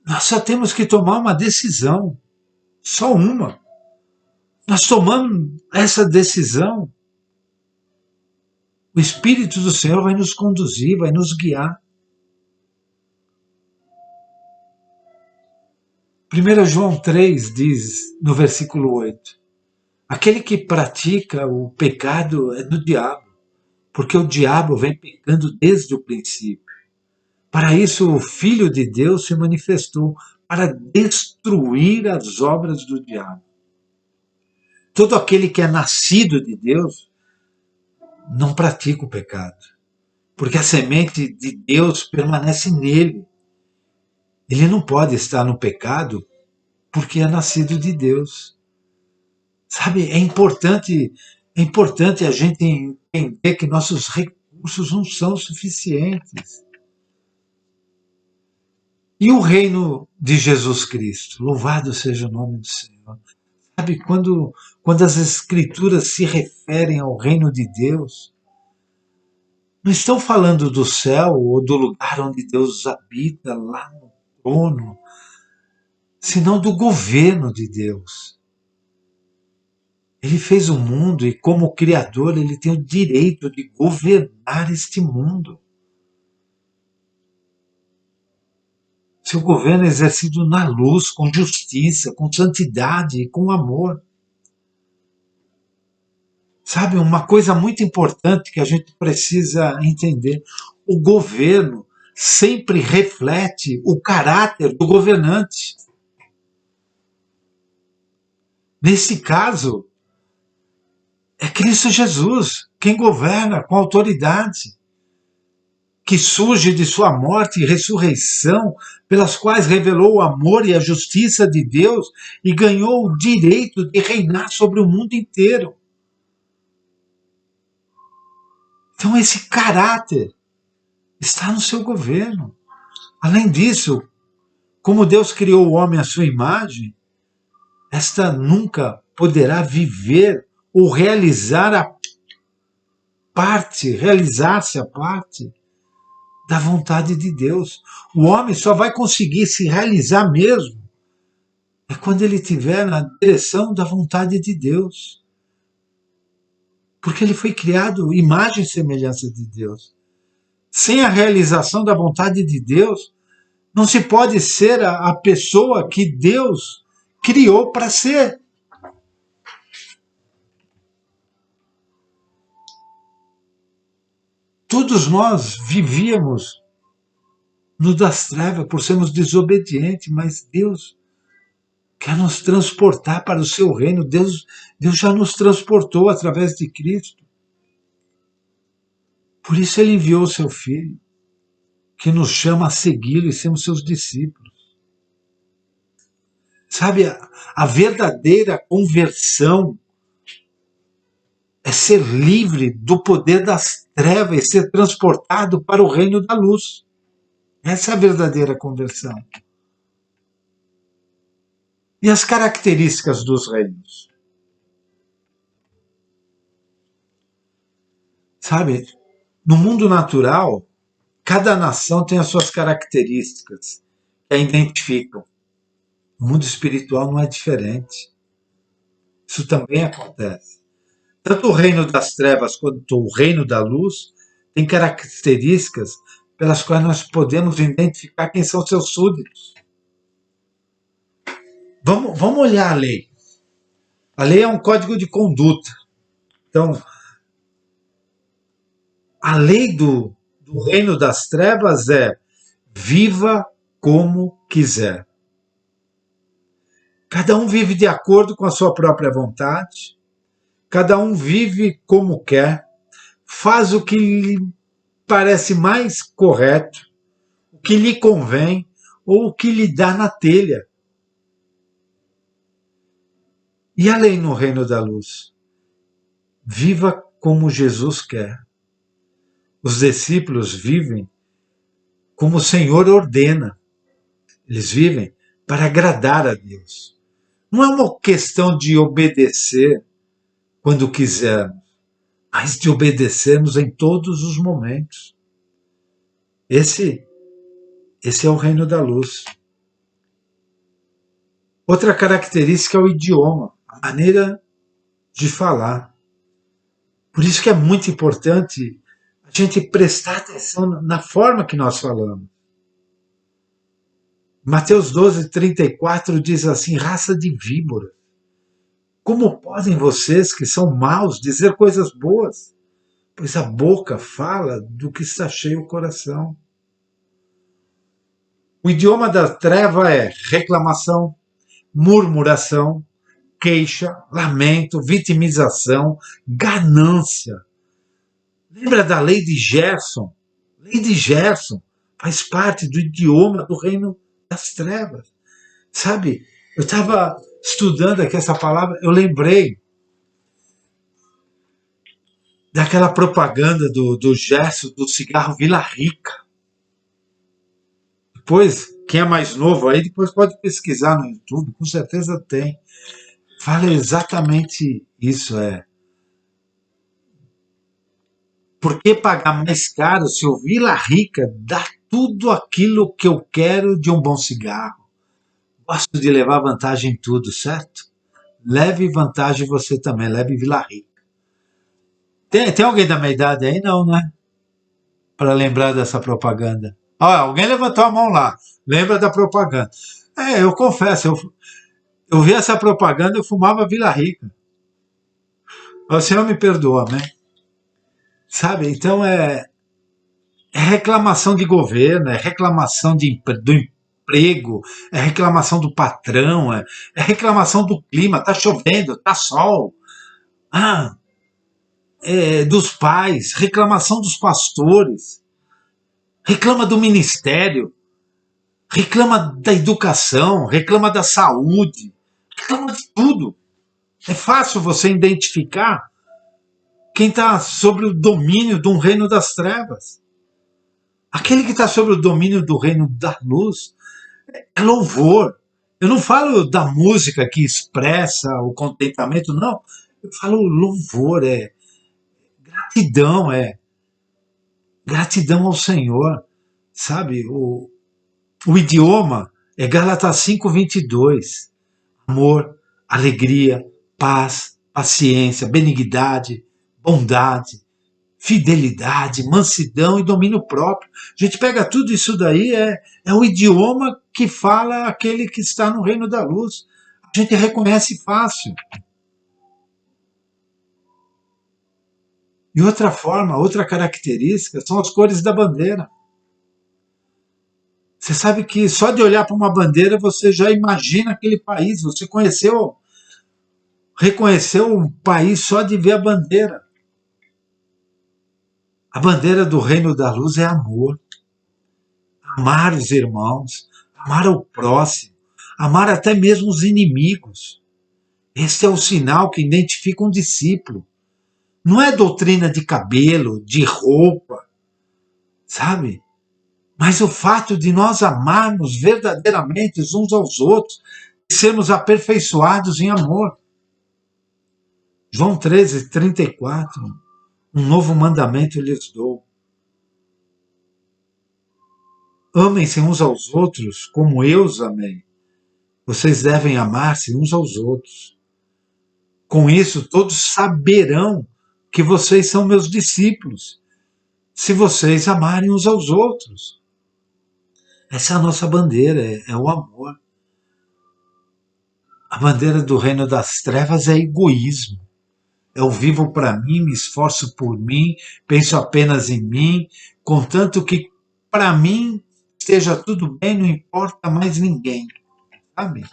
Nós só temos que tomar uma decisão, só uma. Nós tomamos essa decisão, o Espírito do Senhor vai nos conduzir, vai nos guiar. 1 João 3 diz, no versículo 8, aquele que pratica o pecado é do diabo, porque o diabo vem pecando desde o princípio. Para isso, o Filho de Deus se manifestou, para destruir as obras do diabo. Todo aquele que é nascido de Deus não pratica o pecado, porque a semente de Deus permanece nele. Ele não pode estar no pecado porque é nascido de Deus. Sabe, é importante a gente entender que nossos recursos não são suficientes. E o reino de Jesus Cristo? Louvado seja o nome do Senhor. Sabe, quando as Escrituras se referem ao reino de Deus, não estão falando do céu ou do lugar onde Deus habita, lá no trono, senão do governo de Deus. Ele fez o mundo e, como Criador, ele tem o direito de governar este mundo. Seu governo é exercido na luz, com justiça, com santidade e com amor. Sabe, uma coisa muito importante que a gente precisa entender: o governo sempre reflete o caráter do governante. Nesse caso, é Cristo Jesus quem governa com autoridade, que surge de sua morte e ressurreição, pelas quais revelou o amor e a justiça de Deus e ganhou o direito de reinar sobre o mundo inteiro. Então, esse caráter está no seu governo. Além disso, como Deus criou o homem à sua imagem, esta nunca poderá viver ou realizar-se a parte da vontade de Deus. O homem só vai conseguir se realizar mesmo é quando ele estiver na direção da vontade de Deus. Porque ele foi criado imagem e semelhança de Deus. Sem a realização da vontade de Deus, não se pode ser a pessoa que Deus criou para ser. Todos nós vivíamos no das trevas por sermos desobedientes, mas Deus quer nos transportar para o seu reino. Deus já nos transportou através de Cristo. Por isso ele enviou o seu Filho, que nos chama a segui-lo e sermos seus discípulos. Sabe, a verdadeira conversão é ser livre do poder das trevas e ser transportado para o reino da luz. Essa é a verdadeira conversão. E as características dos reinos? Sabe, no mundo natural, cada nação tem as suas características que a identificam. O mundo espiritual não é diferente. Isso também acontece. Tanto o reino das trevas quanto o reino da luz têm características pelas quais nós podemos identificar quem são seus súditos. Vamos olhar a lei. A lei é um código de conduta. Então, a lei do reino das trevas é: viva como quiser. Cada um vive de acordo com a sua própria vontade, cada um vive como quer, faz o que lhe parece mais correto, o que lhe convém ou o que lhe dá na telha. E a lei no reino da luz? Viva como Jesus quer. Os discípulos vivem como o Senhor ordena. Eles vivem para agradar a Deus. Não é uma questão de obedecer quando quisermos, mas de obedecermos em todos os momentos. Esse é o reino da luz. Outra característica é o idioma, a maneira de falar. Por isso que é muito importante a gente prestar atenção na forma que nós falamos. Mateus 12:34 diz assim: raça de víbora, como podem vocês que são maus dizer coisas boas? Pois a boca fala do que está cheio o coração. O idioma da treva é reclamação, murmuração, queixa, lamento, vitimização, ganância. Lembra da lei de Gerson? Lei de Gerson faz parte do idioma do reino das trevas. Sabe, eu estava estudando aqui essa palavra, eu lembrei daquela propaganda do Gerson, do cigarro Vila Rica. Depois, quem é mais novo aí, depois pode pesquisar no YouTube, com certeza tem. Fala exatamente isso, por que pagar mais caro se o Vila Rica dá tudo aquilo que eu quero de um bom cigarro? Gosto de levar vantagem em tudo, certo? Leve vantagem você também, leve Vila Rica. Tem alguém da minha idade aí? Não, né? Para lembrar dessa propaganda. Alguém levantou a mão lá. Lembra da propaganda. Eu confesso, eu vi essa propaganda, eu fumava Vila Rica. O senhor me perdoa, né? Sabe, então é reclamação de governo, é reclamação do emprego, é reclamação do patrão, é reclamação do clima, tá chovendo, tá sol. Dos pais, reclamação dos pastores, reclama do ministério, reclama da educação, reclama da saúde, reclama de tudo. É fácil você identificar quem está sobre o domínio de um reino das trevas. Aquele que está sobre o domínio do reino da luz é louvor. Eu não falo da música que expressa o contentamento, não. Eu falo louvor, gratidão, gratidão ao Senhor. Sabe, o idioma é Gálatas 5:22. Amor, alegria, paz, paciência, benignidade, bondade, fidelidade, mansidão e domínio próprio. A gente pega tudo isso daí, é o idioma que fala aquele que está no reino da luz. A gente reconhece fácil. E outra forma, outra característica são as cores da bandeira. Você sabe que só de olhar para uma bandeira você já imagina aquele país. Você reconheceu um país só de ver a bandeira. A bandeira do reino da luz é amor. Amar os irmãos, amar o próximo, amar até mesmo os inimigos. Esse é o sinal que identifica um discípulo. Não é doutrina de cabelo, de roupa, sabe? Mas o fato de nós amarmos verdadeiramente uns aos outros e sermos aperfeiçoados em amor. João 13:34. Um novo mandamento eu lhes dou. Amem-se uns aos outros como eu os amei. Vocês devem amar-se uns aos outros. Com isso, todos saberão que vocês são meus discípulos, se vocês amarem uns aos outros. Essa é a nossa bandeira, é o amor. A bandeira do reino das trevas é egoísmo. Eu vivo para mim, me esforço por mim, penso apenas em mim, contanto que para mim esteja tudo bem, não importa mais ninguém, sabe?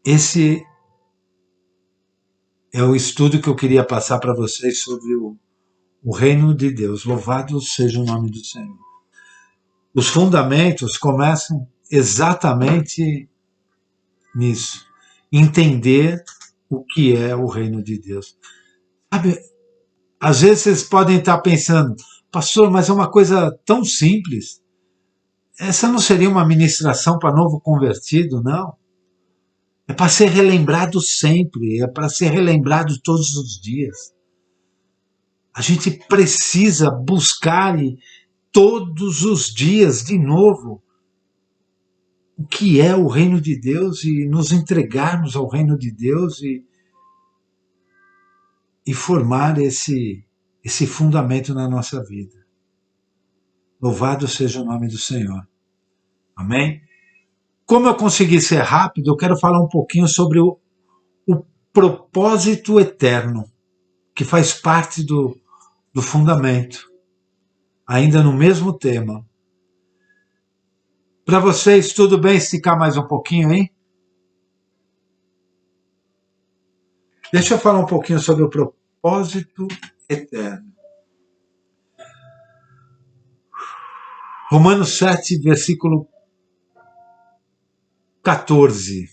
Esse é o estudo que eu queria passar para vocês sobre o reino de Deus. Louvado seja o nome do Senhor. Os fundamentos começam exatamente nisso. Entender o que é o reino de Deus. Sabe, às vezes vocês podem estar pensando, pastor, mas é uma coisa tão simples. Essa não seria uma ministração para novo convertido, não. É para ser relembrado sempre, é para ser relembrado todos os dias. A gente precisa buscar todos os dias de novo o que é o reino de Deus e nos entregarmos ao reino de Deus e formar esse fundamento na nossa vida. Louvado seja o nome do Senhor. Amém? Como eu consegui ser rápido, eu quero falar um pouquinho sobre o propósito eterno, que faz parte do fundamento, ainda no mesmo tema. Para vocês, tudo bem esticar mais um pouquinho aí? Deixa eu falar um pouquinho sobre o propósito eterno. Romanos 7, versículo 14.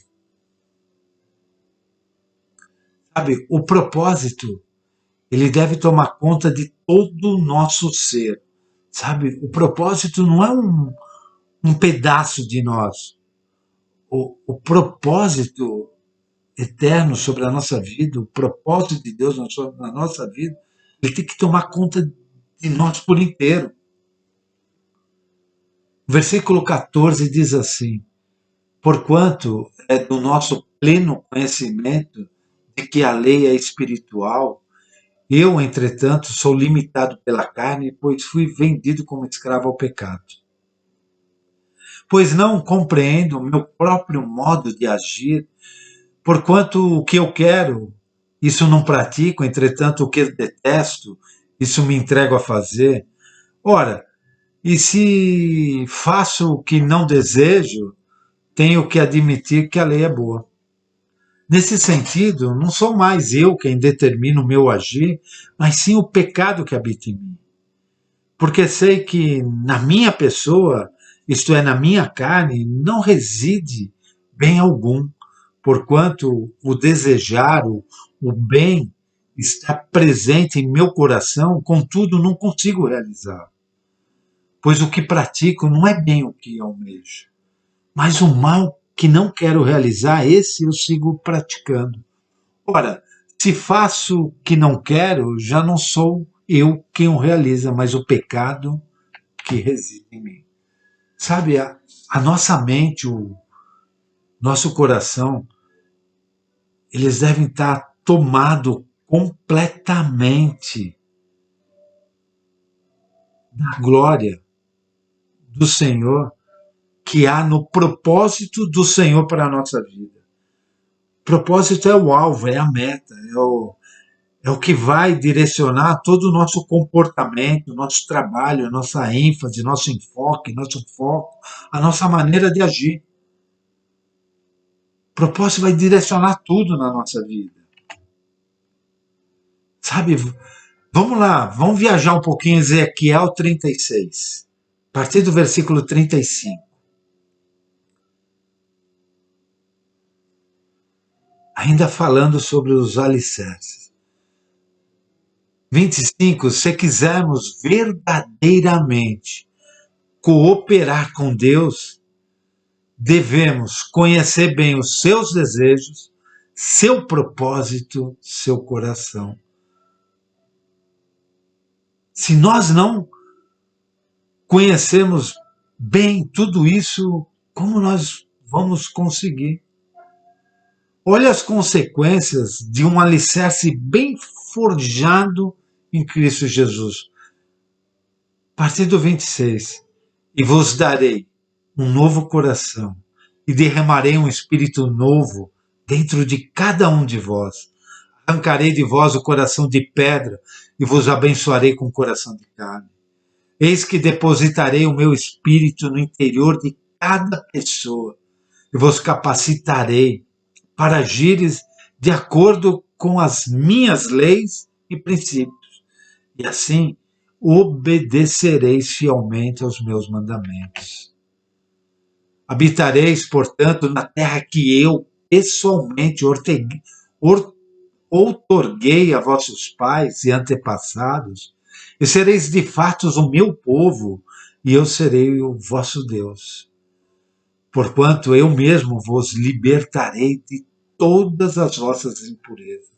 Sabe, o propósito, ele deve tomar conta de todo o nosso ser. Sabe, o propósito não é um pedaço de nós. O propósito eterno sobre a nossa vida, o propósito de Deus na nossa vida, ele tem que tomar conta de nós por inteiro. O versículo 14 diz assim: porquanto é do nosso pleno conhecimento de que a lei é espiritual, eu, entretanto, sou limitado pela carne, pois fui vendido como escravo ao pecado. Pois não compreendo o meu próprio modo de agir, porquanto o que eu quero, isso não pratico, entretanto, o que detesto, isso me entrego a fazer. Ora, e se faço o que não desejo, tenho que admitir que a lei é boa. Nesse sentido, não sou mais eu quem determina o meu agir, mas sim o pecado que habita em mim. Porque sei que na minha pessoa, isto é, na minha carne, não reside bem algum, porquanto o desejar, o bem, está presente em meu coração, contudo não consigo realizar. Pois o que pratico não é bem o que almejo, mas o mal que não quero realizar, esse eu sigo praticando. Ora, se faço o que não quero, já não sou eu quem o realiza, mas o pecado que reside em mim. Sabe, a nossa mente, o nosso coração, eles devem estar tomados completamente da glória do Senhor que há no propósito do Senhor para a nossa vida. O propósito é o alvo, é a meta, é o que vai direcionar todo o nosso comportamento, nosso trabalho, nossa ênfase, nosso enfoque, nosso foco, a nossa maneira de agir. O propósito vai direcionar tudo na nossa vida. Sabe, vamos lá, vamos viajar um pouquinho em Ezequiel 36, a partir do versículo 35. Ainda falando sobre os alicerces. 25. Se quisermos verdadeiramente cooperar com Deus, devemos conhecer bem os seus desejos, seu propósito, seu coração. Se nós não conhecemos Bem, tudo isso, como nós vamos conseguir? Olha as consequências de um alicerce bem forjado em Cristo Jesus. A partir do 26. E vos darei um novo coração, e derramarei um espírito novo dentro de cada um de vós. Arrancarei de vós o coração de pedra, e vos abençoarei com o coração de carne. Eis que depositarei o meu espírito no interior de cada pessoa, e vos capacitarei para agires de acordo com as minhas leis e princípios. E assim obedecereis fielmente aos meus mandamentos. Habitareis, portanto, na terra que eu pessoalmente outorguei a vossos pais e antepassados, e sereis de fato o meu povo, e eu serei o vosso Deus. Porquanto eu mesmo vos libertarei de todas as vossas impurezas.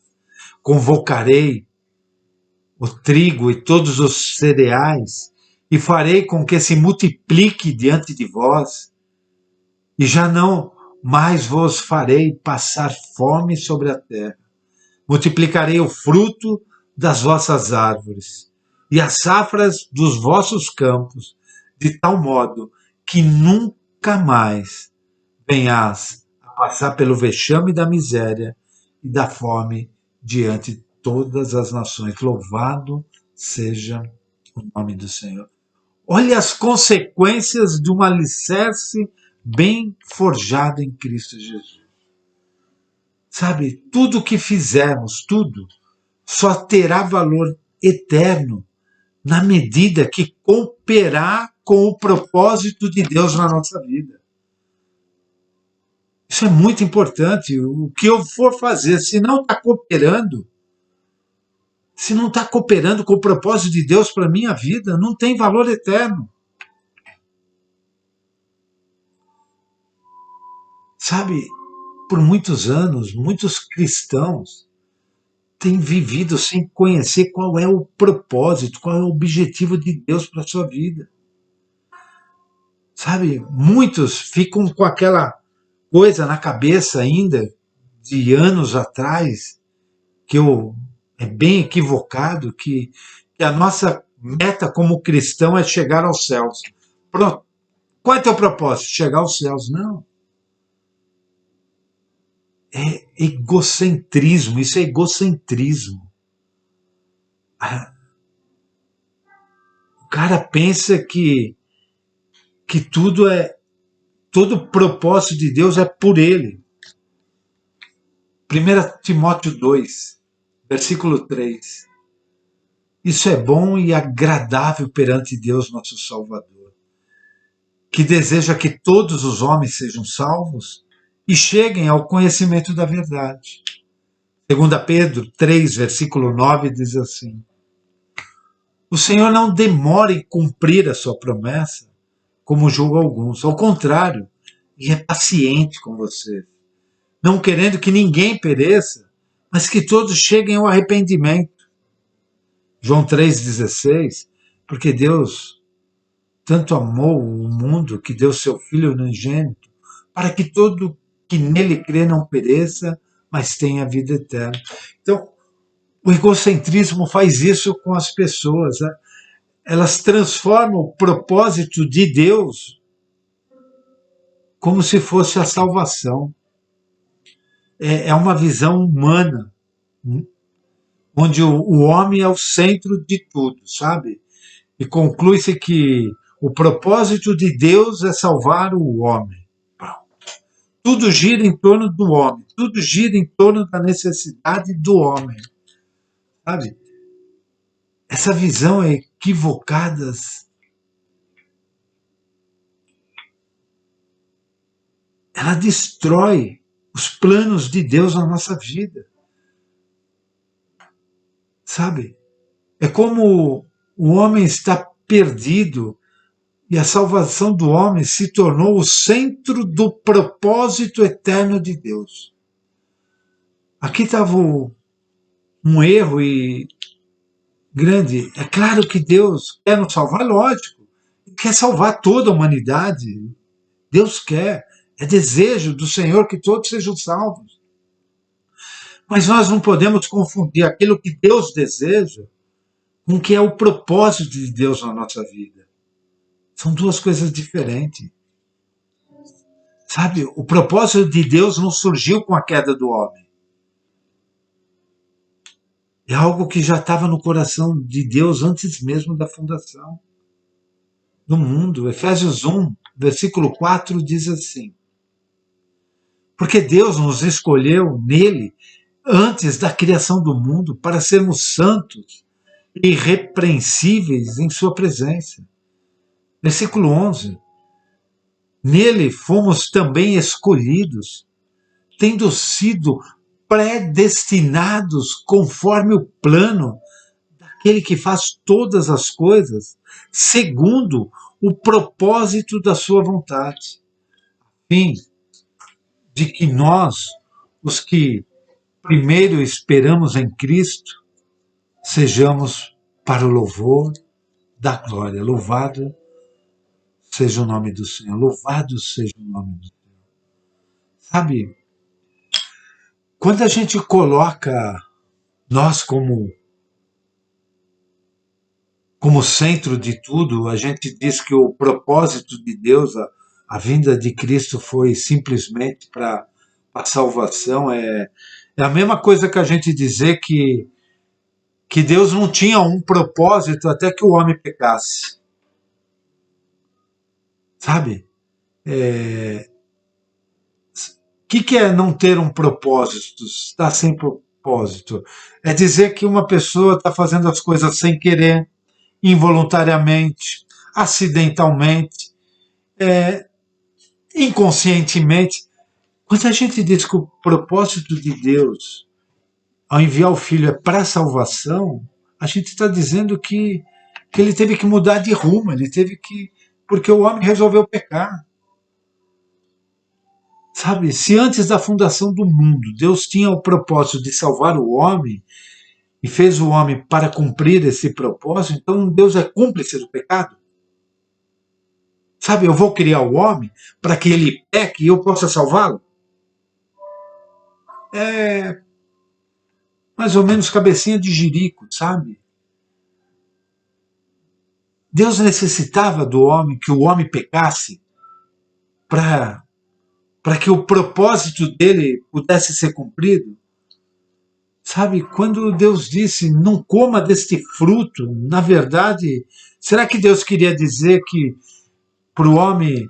Convocarei o trigo e todos os cereais, e farei com que se multiplique diante de vós, e já não mais vos farei passar fome sobre a terra. Multiplicarei o fruto das vossas árvores e as safras dos vossos campos, de tal modo que nunca mais venhas a passar pelo vexame da miséria e da fome diante de todas as nações. Louvado seja o nome do Senhor. Olha as consequências de um alicerce bem forjado em Cristo Jesus. Sabe, tudo que fizermos, tudo, só terá valor eterno na medida que cooperar com o propósito de Deus na nossa vida. Isso é muito importante. O que eu for fazer, se não está cooperando, se não está cooperando com o propósito de Deus para a minha vida, não tem valor eterno. Sabe, por muitos anos, muitos cristãos têm vivido sem conhecer qual é o propósito, qual é o objetivo de Deus para a sua vida. Sabe, muitos ficam com aquela coisa na cabeça ainda de anos atrás, que é bem equivocado, que a nossa meta como cristão é chegar aos céus. Pronto. Qual é o teu propósito? Chegar aos céus? Não. É egocentrismo, isso é egocentrismo. O cara pensa que todo propósito de Deus é por ele. 1 Timóteo 2, versículo 3. Isso é bom e agradável perante Deus, nosso Salvador, que deseja que todos os homens sejam salvos e cheguem ao conhecimento da verdade. 2 Pedro 3, versículo 9, diz assim: o Senhor não demora em cumprir a sua promessa, como julgam alguns. Ao contrário, ele é paciente com você, não querendo que ninguém pereça, mas que todos cheguem ao arrependimento. João 3,16, porque Deus tanto amou o mundo que deu seu Filho unigênito, para que todo que nele crê não pereça, mas tenha vida eterna. Então, o egocentrismo faz isso com as pessoas. Né? Elas transformam o propósito de Deus como se fosse a salvação. É uma visão humana, onde o homem é o centro de tudo, sabe? E conclui-se que o propósito de Deus é salvar o homem. Tudo gira em torno do homem, tudo gira em torno da necessidade do homem. Sabe? Essa visão é equivocada. Ela destrói os planos de Deus na nossa vida. Sabe? É como o homem está perdido e a salvação do homem se tornou o centro do propósito eterno de Deus. Aqui estava um erro grande. É claro que Deus quer nos salvar, lógico. quer salvar toda a humanidade. Deus quer. É desejo do Senhor que todos sejam salvos. Mas nós não podemos confundir aquilo que Deus deseja com o que é o propósito de Deus na nossa vida. São duas coisas diferentes. Sabe, o propósito de Deus não surgiu com a queda do homem. É algo que já estava no coração de Deus antes mesmo da fundação do mundo. Efésios 1, versículo 4 diz assim: porque Deus nos escolheu nele antes da criação do mundo para sermos santos e irrepreensíveis em sua presença. Versículo 11: nele fomos também escolhidos, tendo sido predestinados conforme o plano daquele que faz todas as coisas segundo o propósito da sua vontade, a fim de que nós, os que primeiro esperamos em Cristo, sejamos para o louvor da glória. Louvado seja o nome do Senhor, louvado seja o nome do Senhor. Sabe, quando a gente coloca nós como centro de tudo, a gente diz que o propósito de Deus, a vinda de Cristo foi simplesmente para a salvação. É a mesma coisa que a gente dizer que Deus não tinha um propósito até que o homem pecasse. Sabe? Que é não ter um propósito? Estar sem propósito. É dizer que uma pessoa está fazendo as coisas sem querer, involuntariamente, acidentalmente, inconscientemente. Quando a gente diz que o propósito de Deus ao enviar o Filho é para a salvação, a gente está dizendo que ele teve que mudar de rumo, ele teve que. Porque o homem resolveu pecar. Sabe, se antes da fundação do mundo Deus tinha o propósito de salvar o homem e fez o homem para cumprir esse propósito, então Deus é cúmplice do pecado? Sabe, eu vou criar o homem para que ele peque e eu possa salvá-lo? É mais ou menos cabecinha de jirico, sabe? Deus necessitava do homem, que o homem pecasse, para que o propósito dele pudesse ser cumprido. Sabe, quando Deus disse, não coma deste fruto, na verdade, será que Deus queria dizer que para o homem,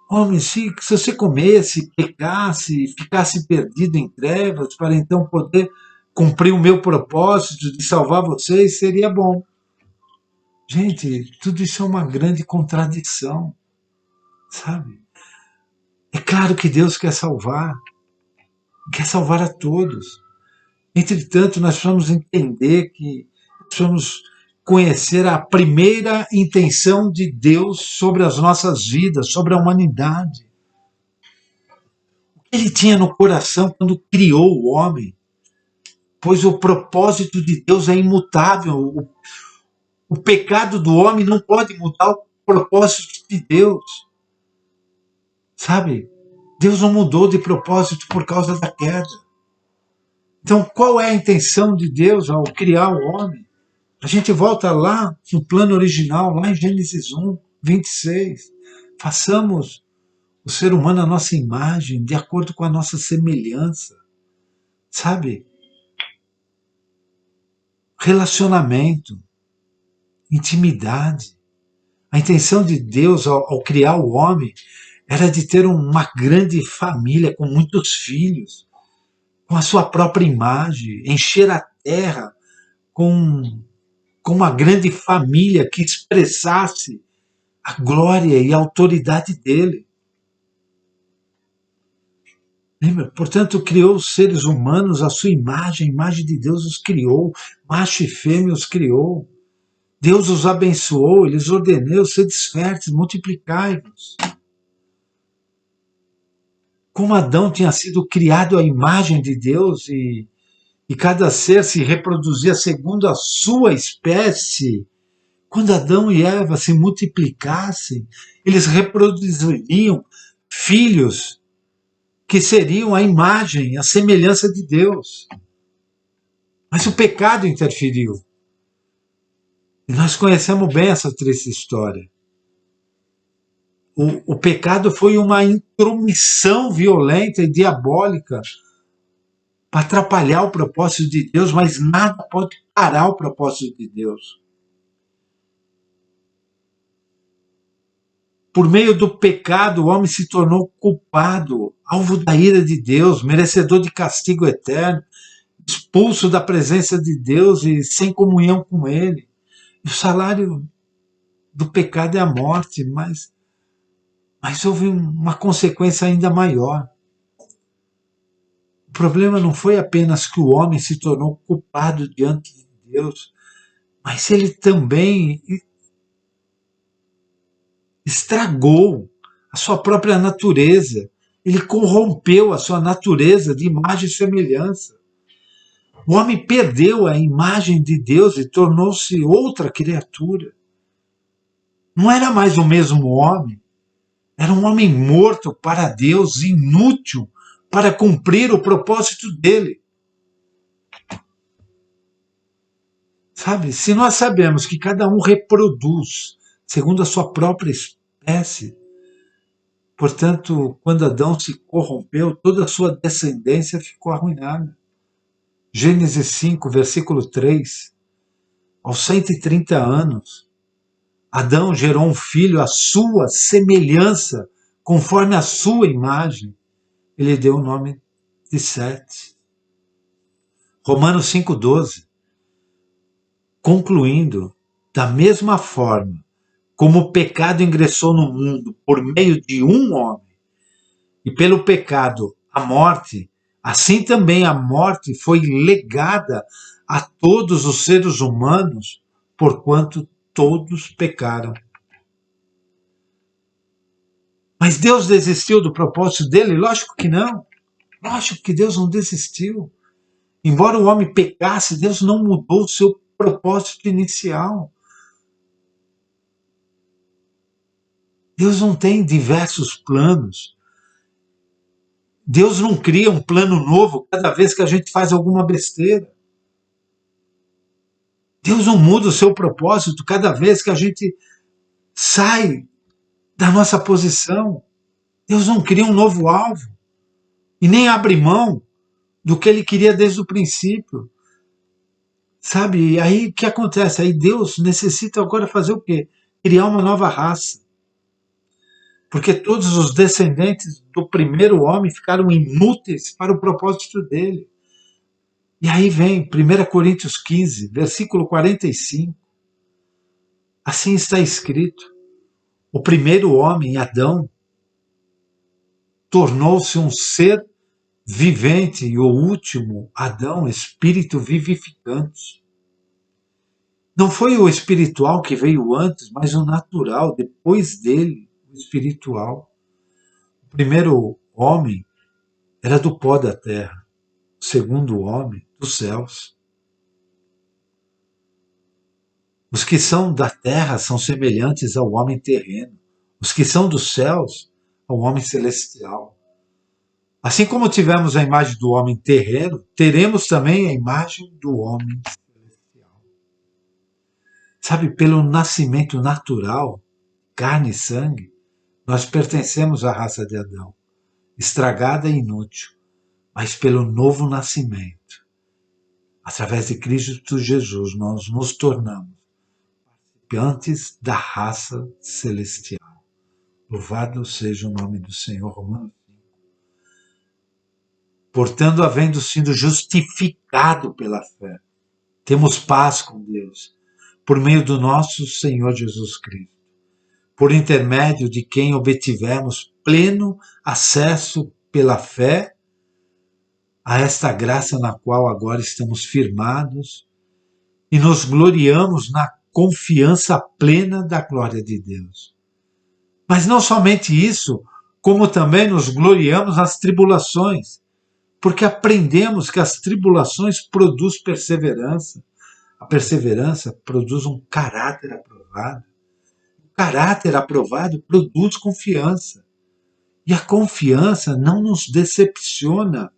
homem, se você comesse, pecasse, ficasse perdido em trevas, para então poder cumprir o meu propósito de salvar vocês, seria bom. Gente, tudo isso é uma grande contradição, sabe? É claro que Deus quer salvar a todos. Entretanto, nós precisamos entender que precisamos conhecer a primeira intenção de Deus sobre as nossas vidas, sobre a humanidade. O que ele tinha no coração quando criou o homem? Pois o propósito de Deus é imutável. O pecado do homem não pode mudar o propósito de Deus. Sabe? Deus não mudou de propósito por causa da queda. Então, qual é a intenção de Deus ao criar o homem? A gente volta lá no plano original, lá em Gênesis 1, 26. Façamos o ser humano à nossa imagem, de acordo com a nossa semelhança. Sabe? Relacionamento, intimidade. A intenção de Deus ao criar o homem era de ter uma grande família com muitos filhos, com a sua própria imagem, encher a terra com uma grande família que expressasse a glória e a autoridade dele. Lembra? Portanto, criou os seres humanos à sua imagem, a imagem de Deus os criou, macho e fêmea os criou. Deus os abençoou, ele os ordenou, sede férteis, multiplicai-vos. Como Adão tinha sido criado à imagem de Deus e cada ser se reproduzia segundo a sua espécie, Quando Adão e Eva se multiplicassem, eles reproduziriam filhos que seriam a imagem, a semelhança de Deus. Mas o pecado interferiu. E nós conhecemos bem essa triste história. O pecado foi uma intromissão violenta e diabólica para atrapalhar o propósito de Deus, mas nada pode parar o propósito de Deus. Por meio do pecado, o homem se tornou culpado, alvo da ira de Deus, merecedor de castigo eterno, expulso da presença de Deus e sem comunhão com Ele. E o salário do pecado é a morte, mas houve uma consequência ainda maior. O problema não foi apenas que o homem se tornou culpado diante de Deus, mas ele também estragou a sua própria natureza. Ele corrompeu a sua natureza de imagem e semelhança. O homem perdeu a imagem de Deus e tornou-se outra criatura. Não era mais o mesmo homem. Era um homem morto para Deus, inútil para cumprir o propósito dele. Sabe, se nós sabemos que cada um reproduz segundo a sua própria espécie, portanto, quando Adão se corrompeu, toda a sua descendência ficou arruinada. Gênesis 5, versículo 3. Aos 130 anos, Adão gerou um filho à sua semelhança, conforme a sua imagem. Ele deu o nome de Sete. Romanos 5,12. Concluindo, da mesma forma como o pecado ingressou no mundo por meio de um homem, e pelo pecado a morte, assim também a morte foi legada a todos os seres humanos, porquanto todos pecaram. Mas Deus desistiu do propósito dele? Lógico que não. Lógico que Deus não desistiu. Embora o homem pecasse, Deus não mudou o seu propósito inicial. Deus não tem diversos planos. Deus não cria um plano novo cada vez que a gente faz alguma besteira. Deus não muda o seu propósito cada vez que a gente sai da nossa posição. Deus não cria um novo alvo e nem abre mão do que ele queria desde o princípio. Sabe, e aí o que acontece? Aí Deus necessita agora fazer o quê? Criar uma nova raça. Porque todos os descendentes do primeiro homem ficaram inúteis para o propósito dele. E aí vem 1 Coríntios 15, versículo 45. Assim está escrito: o primeiro homem, Adão, tornou-se um ser vivente, e o último, Adão, espírito vivificante. Não foi o espiritual que veio antes, mas o natural, depois dele, o espiritual. O primeiro homem era do pó da terra, o segundo homem dos céus. Os que são da terra são semelhantes ao homem terreno, os que são dos céus ao homem celestial. Assim como tivemos a imagem do homem terreno, teremos também a imagem do homem celestial. Sabe, pelo nascimento natural, carne e sangue, nós pertencemos à raça de Adão, estragada e inútil, mas pelo novo nascimento, através de Cristo Jesus, nós nos tornamos participantes da raça celestial. Louvado seja o nome do Senhor. Romanos 5. Portanto, havendo sido justificado pela fé, temos paz com Deus, por meio do nosso Senhor Jesus Cristo, por intermédio de quem obtivemos pleno acesso pela fé a esta graça na qual agora estamos firmados e nos gloriamos na confiança plena da glória de Deus. Mas não somente isso, como também nos gloriamos nas tribulações, porque aprendemos que as tribulações produzem perseverança. A perseverança produz um caráter aprovado. aprovado. O caráter aprovado produz confiança. E a confiança não nos decepciona,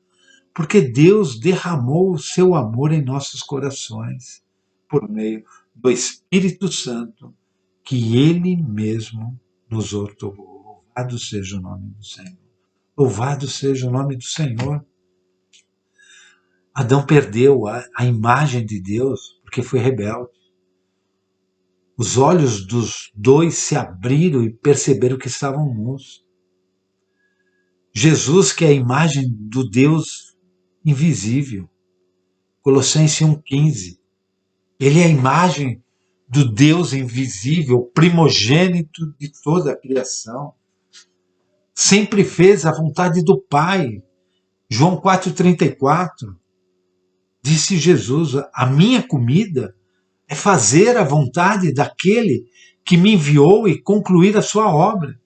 porque Deus derramou o seu amor em nossos corações por meio do Espírito Santo que Ele mesmo nos outorgou. Louvado seja o nome do Senhor. Louvado seja o nome do Senhor. Adão perdeu a imagem de Deus porque foi rebelde. Os olhos dos dois se abriram e perceberam que estavam nus. Jesus, que é a imagem do Deus invisível, Colossenses 1,15, ele é a imagem do Deus invisível, primogênito de toda a criação. Sempre fez a vontade do Pai. João 4,34, disse Jesus, a minha comida é fazer a vontade daquele que me enviou e concluir a sua obra.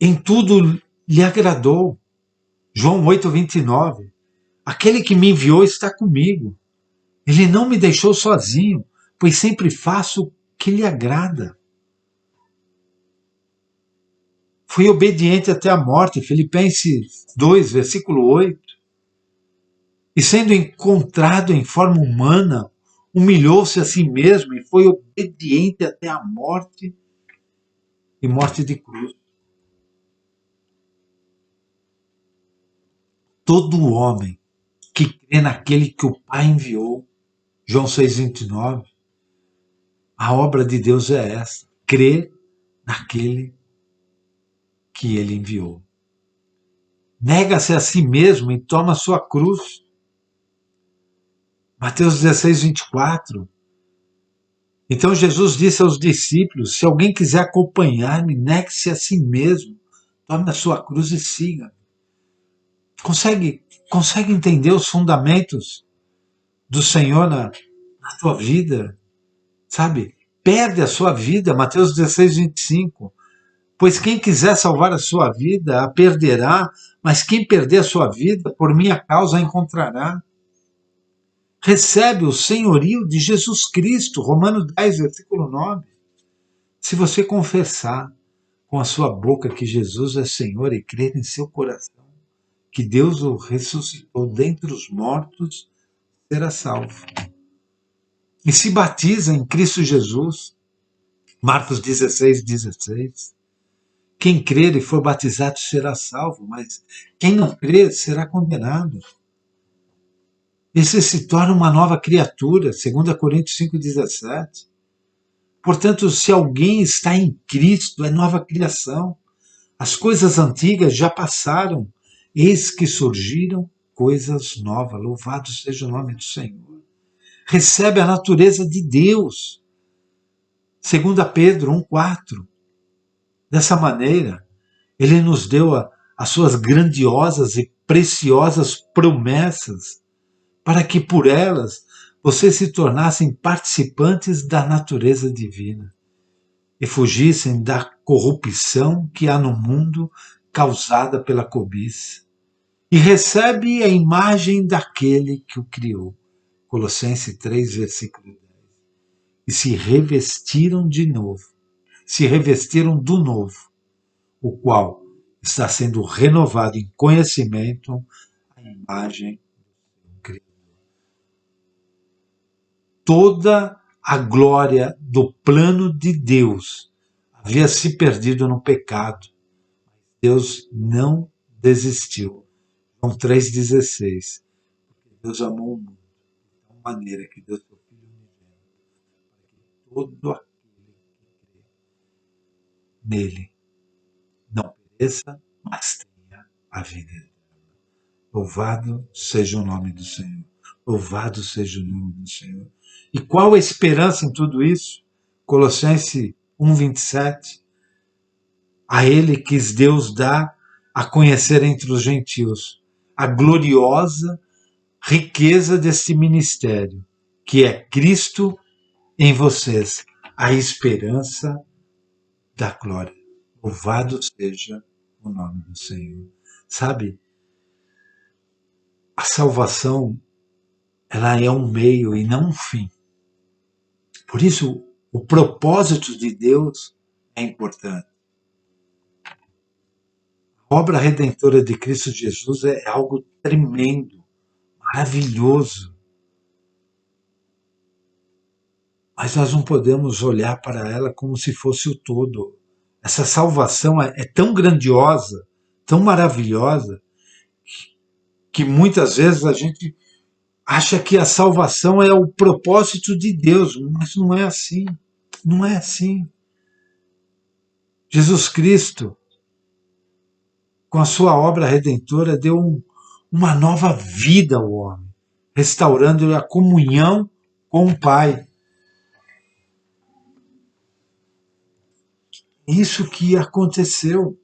Em tudo lhe agradou. João 8,29. Aquele que me enviou está comigo. Ele não me deixou sozinho, pois sempre faço o que lhe agrada. Fui obediente até a morte, Filipenses 2, versículo 8. E sendo encontrado em forma humana, humilhou-se a si mesmo e foi obediente até a morte e morte de cruz. Todo homem que crê naquele que o Pai enviou, João 6,29, a obra de Deus é essa, crer naquele que ele enviou. Nega-se a si mesmo e toma a sua cruz. Mateus 16,24. Então Jesus disse aos discípulos, se alguém quiser acompanhar-me, negue-se a si mesmo, tome a sua cruz e siga. Consegue entender os fundamentos do Senhor na tua vida? Sabe? Perde a sua vida, Mateus 16,25. Pois quem quiser salvar a sua vida, a perderá, mas quem perder a sua vida, por minha causa, a encontrará. Recebe o senhorio de Jesus Cristo, Romanos 10, versículo 9. Se você confessar com a sua boca que Jesus é Senhor e crer em seu coração que Deus o ressuscitou dentre os mortos, será salvo. E se batiza em Cristo Jesus, Marcos 16,16. Quem crer e for batizado será salvo, mas quem não crer será condenado. Esse se torna uma nova criatura, 2 Coríntios 5,17. Portanto, se alguém está em Cristo, é nova criação. As coisas antigas já passaram, eis que surgiram coisas novas. Louvado seja o nome do Senhor. Recebe a natureza de Deus. 2 Pedro 1,4. Dessa maneira, ele nos deu as suas grandiosas e preciosas promessas, para que por elas vocês se tornassem participantes da natureza divina e fugissem da corrupção que há no mundo causada pela cobiça. E recebe a imagem daquele que o criou. Colossenses 3, versículo 10. E se revestiram de novo, se revestiram do novo, o qual está sendo renovado em conhecimento à imagem do Criador. Toda a glória do plano de Deus havia se perdido no pecado. Deus não desistiu. João 3,16. Porque Deus amou o mundo de tal maneira que deu seu Filho unigênito, para que todo aquele que crê nele não pereça, mas tenha a vida eterna. Louvado seja o nome do Senhor. Louvado seja o nome do Senhor. E qual a esperança em tudo isso? Colossenses 1,27. A ele quis Deus dar a conhecer entre os gentios a gloriosa riqueza deste ministério, que é Cristo em vocês, a esperança da glória. Louvado seja o nome do Senhor. Sabe, a salvação, ela é um meio e não um fim. Por isso, o propósito de Deus é importante. A obra redentora de Cristo Jesus é algo tremendo, maravilhoso. Mas nós não podemos olhar para ela como se fosse o todo. Essa salvação é tão grandiosa, tão maravilhosa, que muitas vezes a gente acha que a salvação é o propósito de Deus, mas não é assim. Não é assim. Jesus Cristo, com a sua obra redentora, deu uma nova vida ao homem, restaurando a comunhão com o Pai. Isso que aconteceu.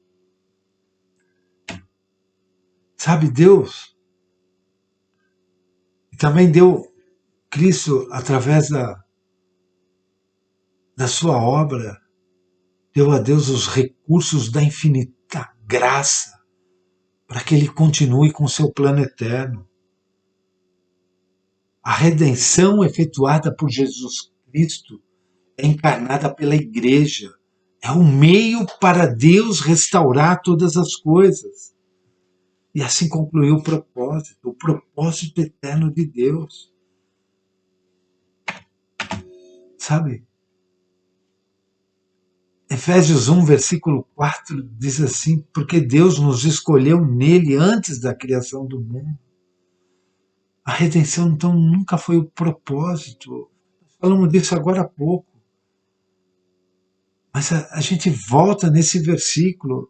Sabe, Deus também deu Cristo, através da sua obra, deu a Deus os recursos da infinita graça para que ele continue com seu plano eterno. A redenção efetuada por Jesus Cristo é encarnada pela Igreja. É um meio para Deus restaurar todas as coisas. E assim concluiu o propósito eterno de Deus. Sabe? Efésios 1, versículo 4 diz assim: porque Deus nos escolheu nele antes da criação do mundo. A redenção, então, nunca foi o propósito. Falamos disso agora há pouco. Mas a gente volta nesse versículo,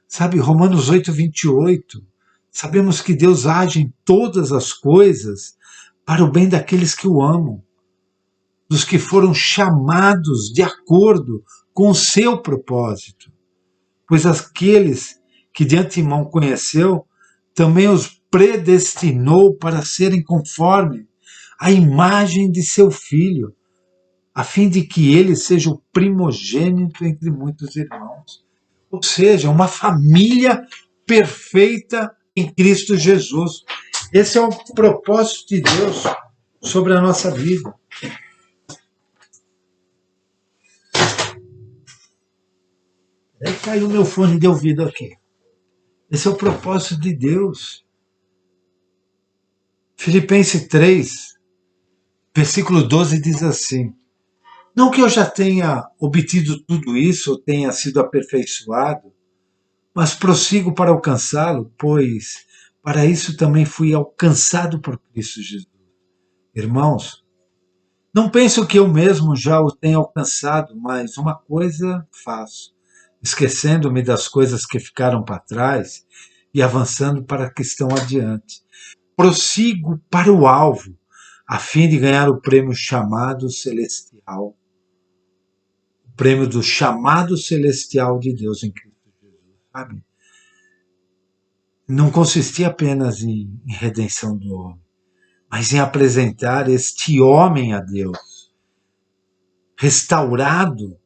sabe, Romanos 8, 28. Sabemos que Deus age em todas as coisas para o bem daqueles que o amam, dos que foram chamados de acordo com o seu propósito. Pois aqueles que de antemão conheceu, também os predestinou para serem conforme a imagem de seu Filho, a fim de que ele seja o primogênito entre muitos irmãos. Ou seja, uma família perfeita em Cristo Jesus. Esse é o propósito de Deus sobre a nossa vida. Aí caiu meu fone de ouvido aqui. Esse é o propósito de Deus. Filipenses 3, versículo 12 diz assim: não que eu já tenha obtido tudo isso ou tenha sido aperfeiçoado, mas prossigo para alcançá-lo, pois para isso também fui alcançado por Cristo Jesus. Irmãos, não penso que eu mesmo já o tenha alcançado, mas uma coisa faço, esquecendo-me das coisas que ficaram para trás e avançando para a que estão adiante. Prossigo para o alvo, a fim de ganhar o prêmio chamado celestial. O prêmio do chamado celestial de Deus em Cristo Jesus, sabe? Não consistia apenas em redenção do homem, mas em apresentar este homem a Deus, restaurado,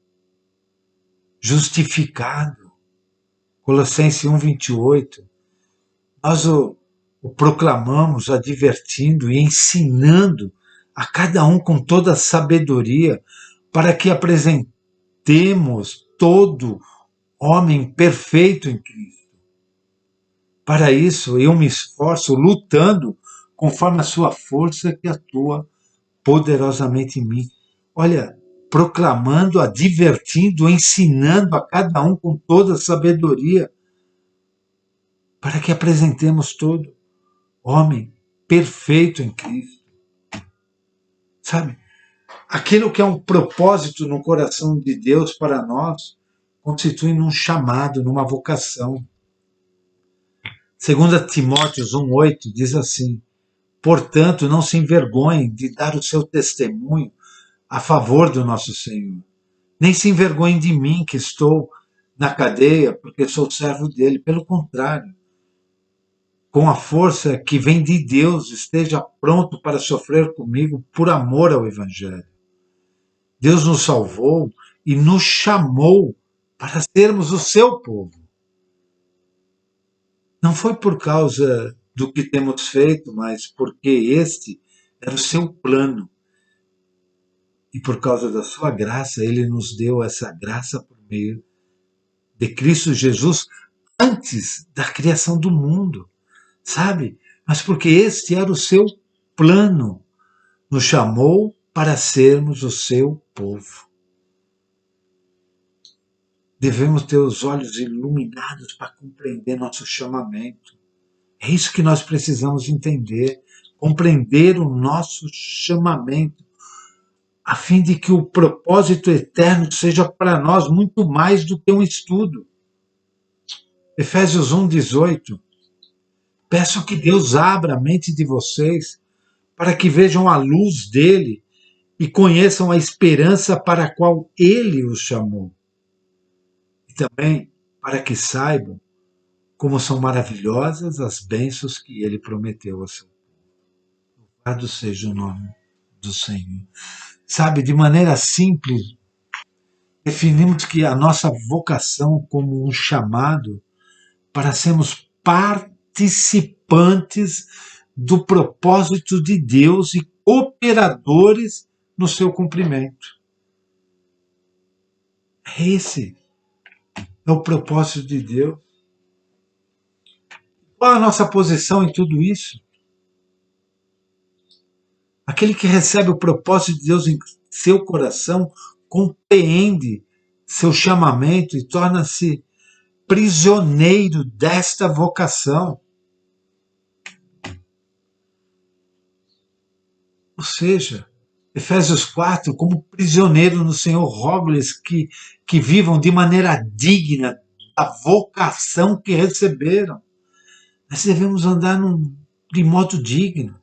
justificado. Colossenses 1, 28. Nós o proclamamos advertindo e ensinando a cada um com toda a sabedoria para que apresentemos todo homem perfeito em Cristo. Para isso, eu me esforço lutando conforme a sua força que atua poderosamente em mim. Olha, proclamando, advertindo, ensinando a cada um com toda a sabedoria, para que apresentemos todo homem perfeito em Cristo. Sabe? Aquilo que é um propósito no coração de Deus para nós, constitui num chamado, numa vocação. 2 Timóteo 1,8 diz assim: portanto, não se envergonhem de dar o seu testemunho a favor do nosso Senhor. Nem se envergonhem de mim, que estou na cadeia, porque sou servo dele. Pelo contrário, com a força que vem de Deus, esteja pronto para sofrer comigo por amor ao Evangelho. Deus nos salvou e nos chamou para sermos o seu povo. Não foi por causa do que temos feito, mas porque este era o seu plano. E por causa da sua graça, ele nos deu essa graça por meio de Cristo Jesus antes da criação do mundo, sabe? Mas porque este era o seu plano, nos chamou para sermos o seu povo. Devemos ter os olhos iluminados para compreender nosso chamamento. É isso que nós precisamos entender, compreender o nosso chamamento, a fim de que o propósito eterno seja para nós muito mais do que um estudo. Efésios 1:18. Peço que Deus abra a mente de vocês para que vejam a luz dele e conheçam a esperança para a qual ele os chamou. E também para que saibam como são maravilhosas as bênçãos que ele prometeu ao seu povo. Louvado seja o nome do Senhor. Sabe, de maneira simples, definimos que a nossa vocação como um chamado para sermos participantes do propósito de Deus e cooperadores no seu cumprimento. Esse é o propósito de Deus. Qual a nossa posição em tudo isso? Aquele que recebe o propósito de Deus em seu coração compreende seu chamamento e torna-se prisioneiro desta vocação. Ou seja, Efésios 4, como prisioneiro no Senhor, rogo-lhes que vivam de maneira digna da vocação que receberam. Nós devemos andar de modo digno,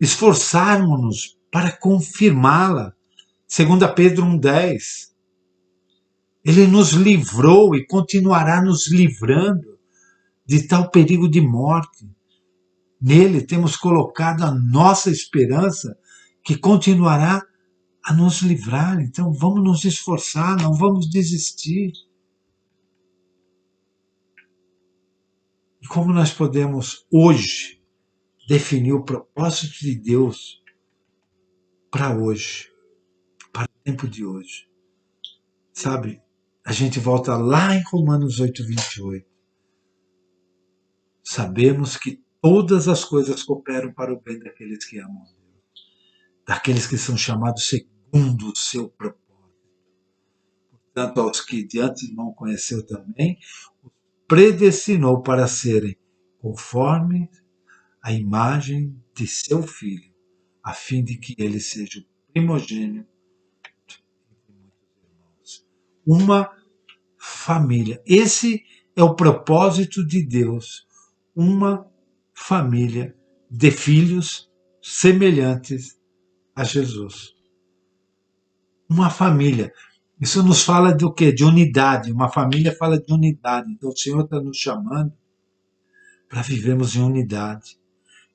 esforçarmos-nos para confirmá-la. 2 Pedro 1:10. Ele nos livrou e continuará nos livrando de tal perigo de morte. Nele temos colocado a nossa esperança, que continuará a nos livrar. Então vamos nos esforçar, não vamos desistir. E como nós podemos hoje definir o propósito de Deus para hoje, para o tempo de hoje? Sabe, a gente volta lá em Romanos 8:28. Sabemos que todas as coisas cooperam para o bem daqueles que amam a Deus, daqueles que são chamados segundo o seu propósito. Portanto, aos que de antemão conheceu também, os predestinou para serem conforme a imagem de seu Filho, a fim de que ele seja o primogênito entre muitos irmãos. Uma família. Esse é o propósito de Deus. Uma família de filhos semelhantes a Jesus. Uma família. Isso nos fala do quê? De unidade. Uma família fala de unidade. Então o Senhor está nos chamando para vivermos em unidade.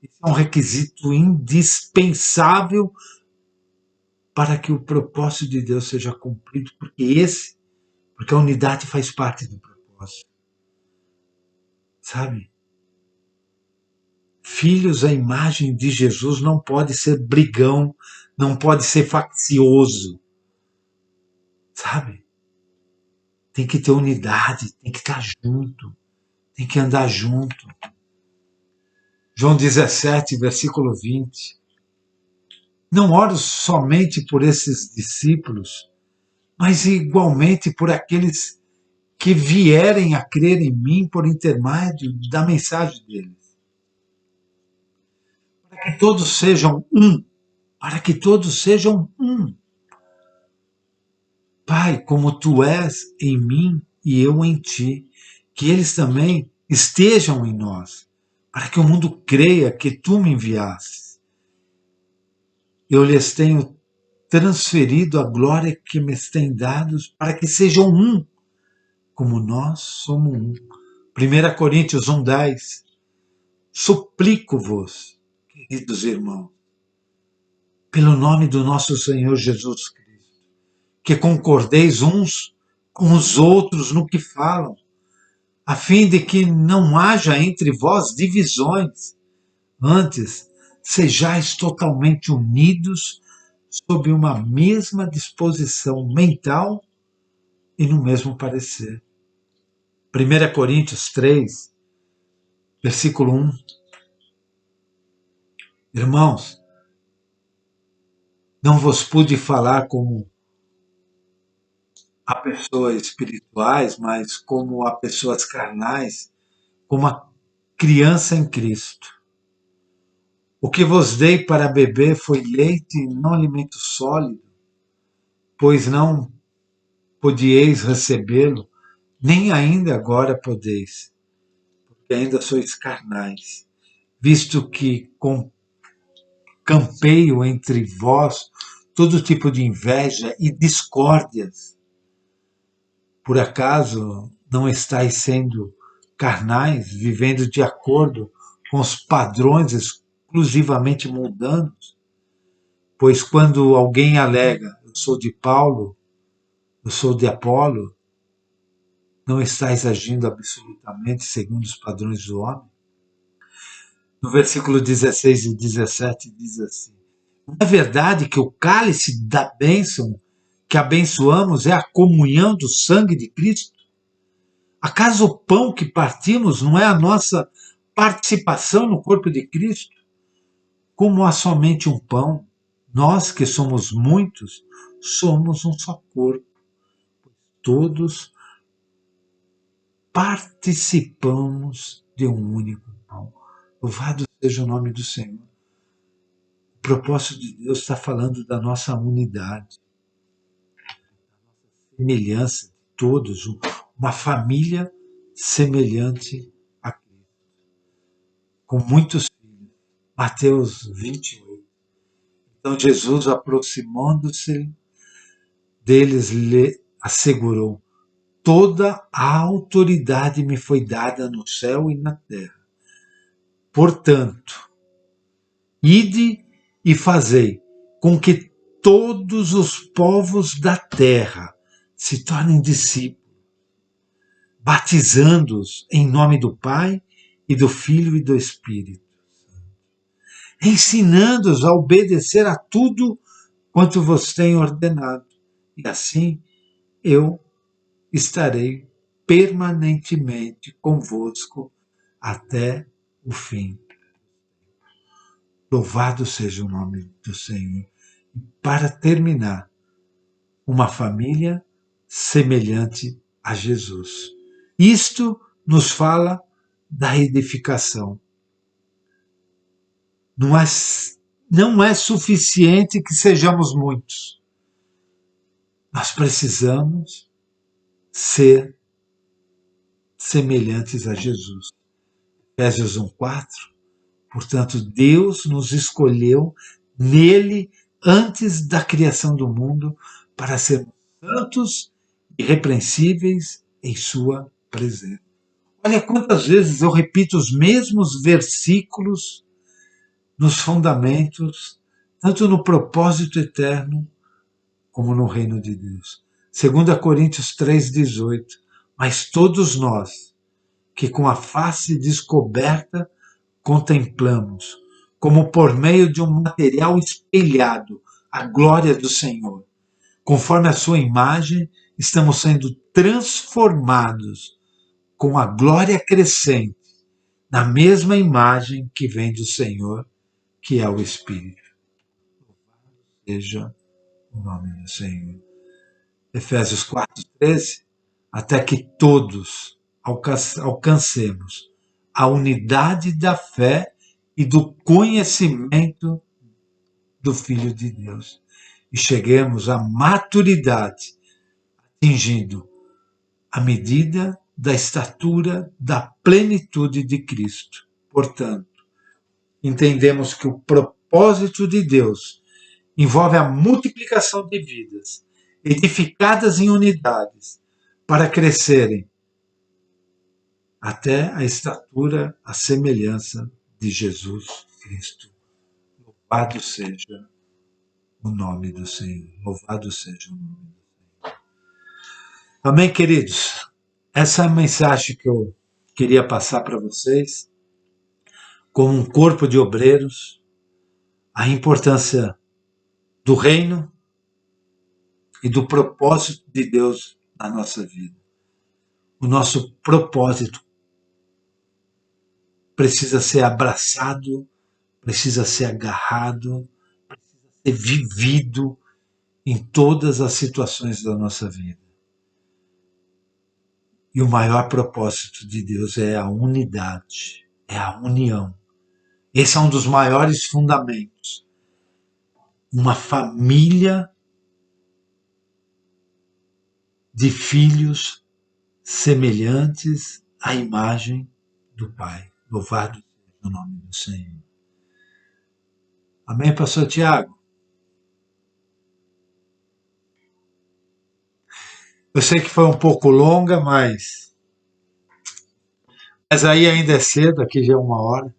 Isso é um requisito indispensável para que o propósito de Deus seja cumprido, porque a unidade faz parte do propósito. Sabe? Filhos à imagem de Jesus não pode ser brigão, não pode ser faccioso. Sabe? Tem que ter unidade, tem que estar junto, tem que andar junto. João 17, versículo 20. Não oro somente por esses discípulos, mas igualmente por aqueles que vierem a crer em mim por intermédio da mensagem deles. Para que todos sejam um. Para que todos sejam um. Pai, como tu és em mim e eu em ti, que eles também estejam em nós, para que o mundo creia que tu me enviaste. Eu lhes tenho transferido a glória que me têm dado, para que sejam um, como nós somos um. 1 Coríntios 1:10. Suplico-vos, queridos irmãos, pelo nome do nosso Senhor Jesus Cristo, que concordeis uns com os outros no que falam, a fim de que não haja entre vós divisões. Antes, sejais totalmente unidos sob uma mesma disposição mental e no mesmo parecer. 1 Coríntios 3, versículo 1. Irmãos, não vos pude falar como a pessoas espirituais, mas como a pessoas carnais, como a criança em Cristo. O que vos dei para beber foi leite e não alimento sólido, pois não podieis recebê-lo, nem ainda agora podeis, porque ainda sois carnais, visto que campeio entre vós todo tipo de inveja e discórdias. Por acaso não estáis sendo carnais, vivendo de acordo com os padrões exclusivamente mundanos? Pois quando alguém alega, eu sou de Paulo, eu sou de Apolo, não estáis agindo absolutamente segundo os padrões do homem? No versículo 16 e 17 diz assim: não é verdade que o cálice da bênção que abençoamos é a comunhão do sangue de Cristo? Acaso o pão que partimos não é a nossa participação no corpo de Cristo? Como há somente um pão, nós que somos muitos, somos um só corpo. Todos participamos de um único pão. Louvado seja o nome do Senhor. O propósito de Deus está falando da nossa unidade, semelhança de todos, uma família semelhante a Cristo, com muitos filhos. Mateus 28. Então Jesus, aproximando-se deles, lhe assegurou: toda a autoridade me foi dada no céu e na terra. Portanto, ide e fazei com que todos os povos da terra se tornem discípulos, batizando-os em nome do Pai e do Filho e do Espírito, ensinando-os a obedecer a tudo quanto vos tenho ordenado. E assim eu estarei permanentemente convosco até o fim. Louvado seja o nome do Senhor. E para terminar, uma família semelhante a Jesus. Isto nos fala da edificação. Não é suficiente que sejamos muitos. Nós precisamos ser semelhantes a Jesus. Efésios 1:4. Portanto, Deus nos escolheu nele antes da criação do mundo para sermos santos e irrepreensíveis em sua presença. Olha quantas vezes eu repito os mesmos versículos nos fundamentos, tanto no propósito eterno como no reino de Deus. 2 Coríntios 3,18. Mas todos nós, que com a face descoberta contemplamos, como por meio de um material espelhado, a glória do Senhor. Conforme a sua imagem, estamos sendo transformados com a glória crescente, na mesma imagem que vem do Senhor, que é o Espírito. Seja o nome do Senhor. Efésios 4:13, até que todos alcancemos a unidade da fé e do conhecimento do Filho de Deus e cheguemos à maturidade, atingindo a medida da estatura da plenitude de Cristo. Portanto, entendemos que o propósito de Deus envolve a multiplicação de vidas edificadas em unidades para crescerem até a estatura, a semelhança de Jesus Cristo. Louvado seja o nome do Senhor. Louvado seja o nome do Senhor. Amém, queridos? Essa é a mensagem que eu queria passar para vocês, como um corpo de obreiros, a importância do reino e do propósito de Deus na nossa vida. O nosso propósito precisa ser abraçado, precisa ser agarrado, precisa ser vivido em todas as situações da nossa vida. E o maior propósito de Deus é a unidade, é a união. Esse é um dos maiores fundamentos. Uma família de filhos semelhantes à imagem do Pai. Louvado seja o nome do Senhor. Amém, pastor Tiago? Eu sei que foi um pouco longa, mas aí ainda é cedo, aqui já é 1 hora.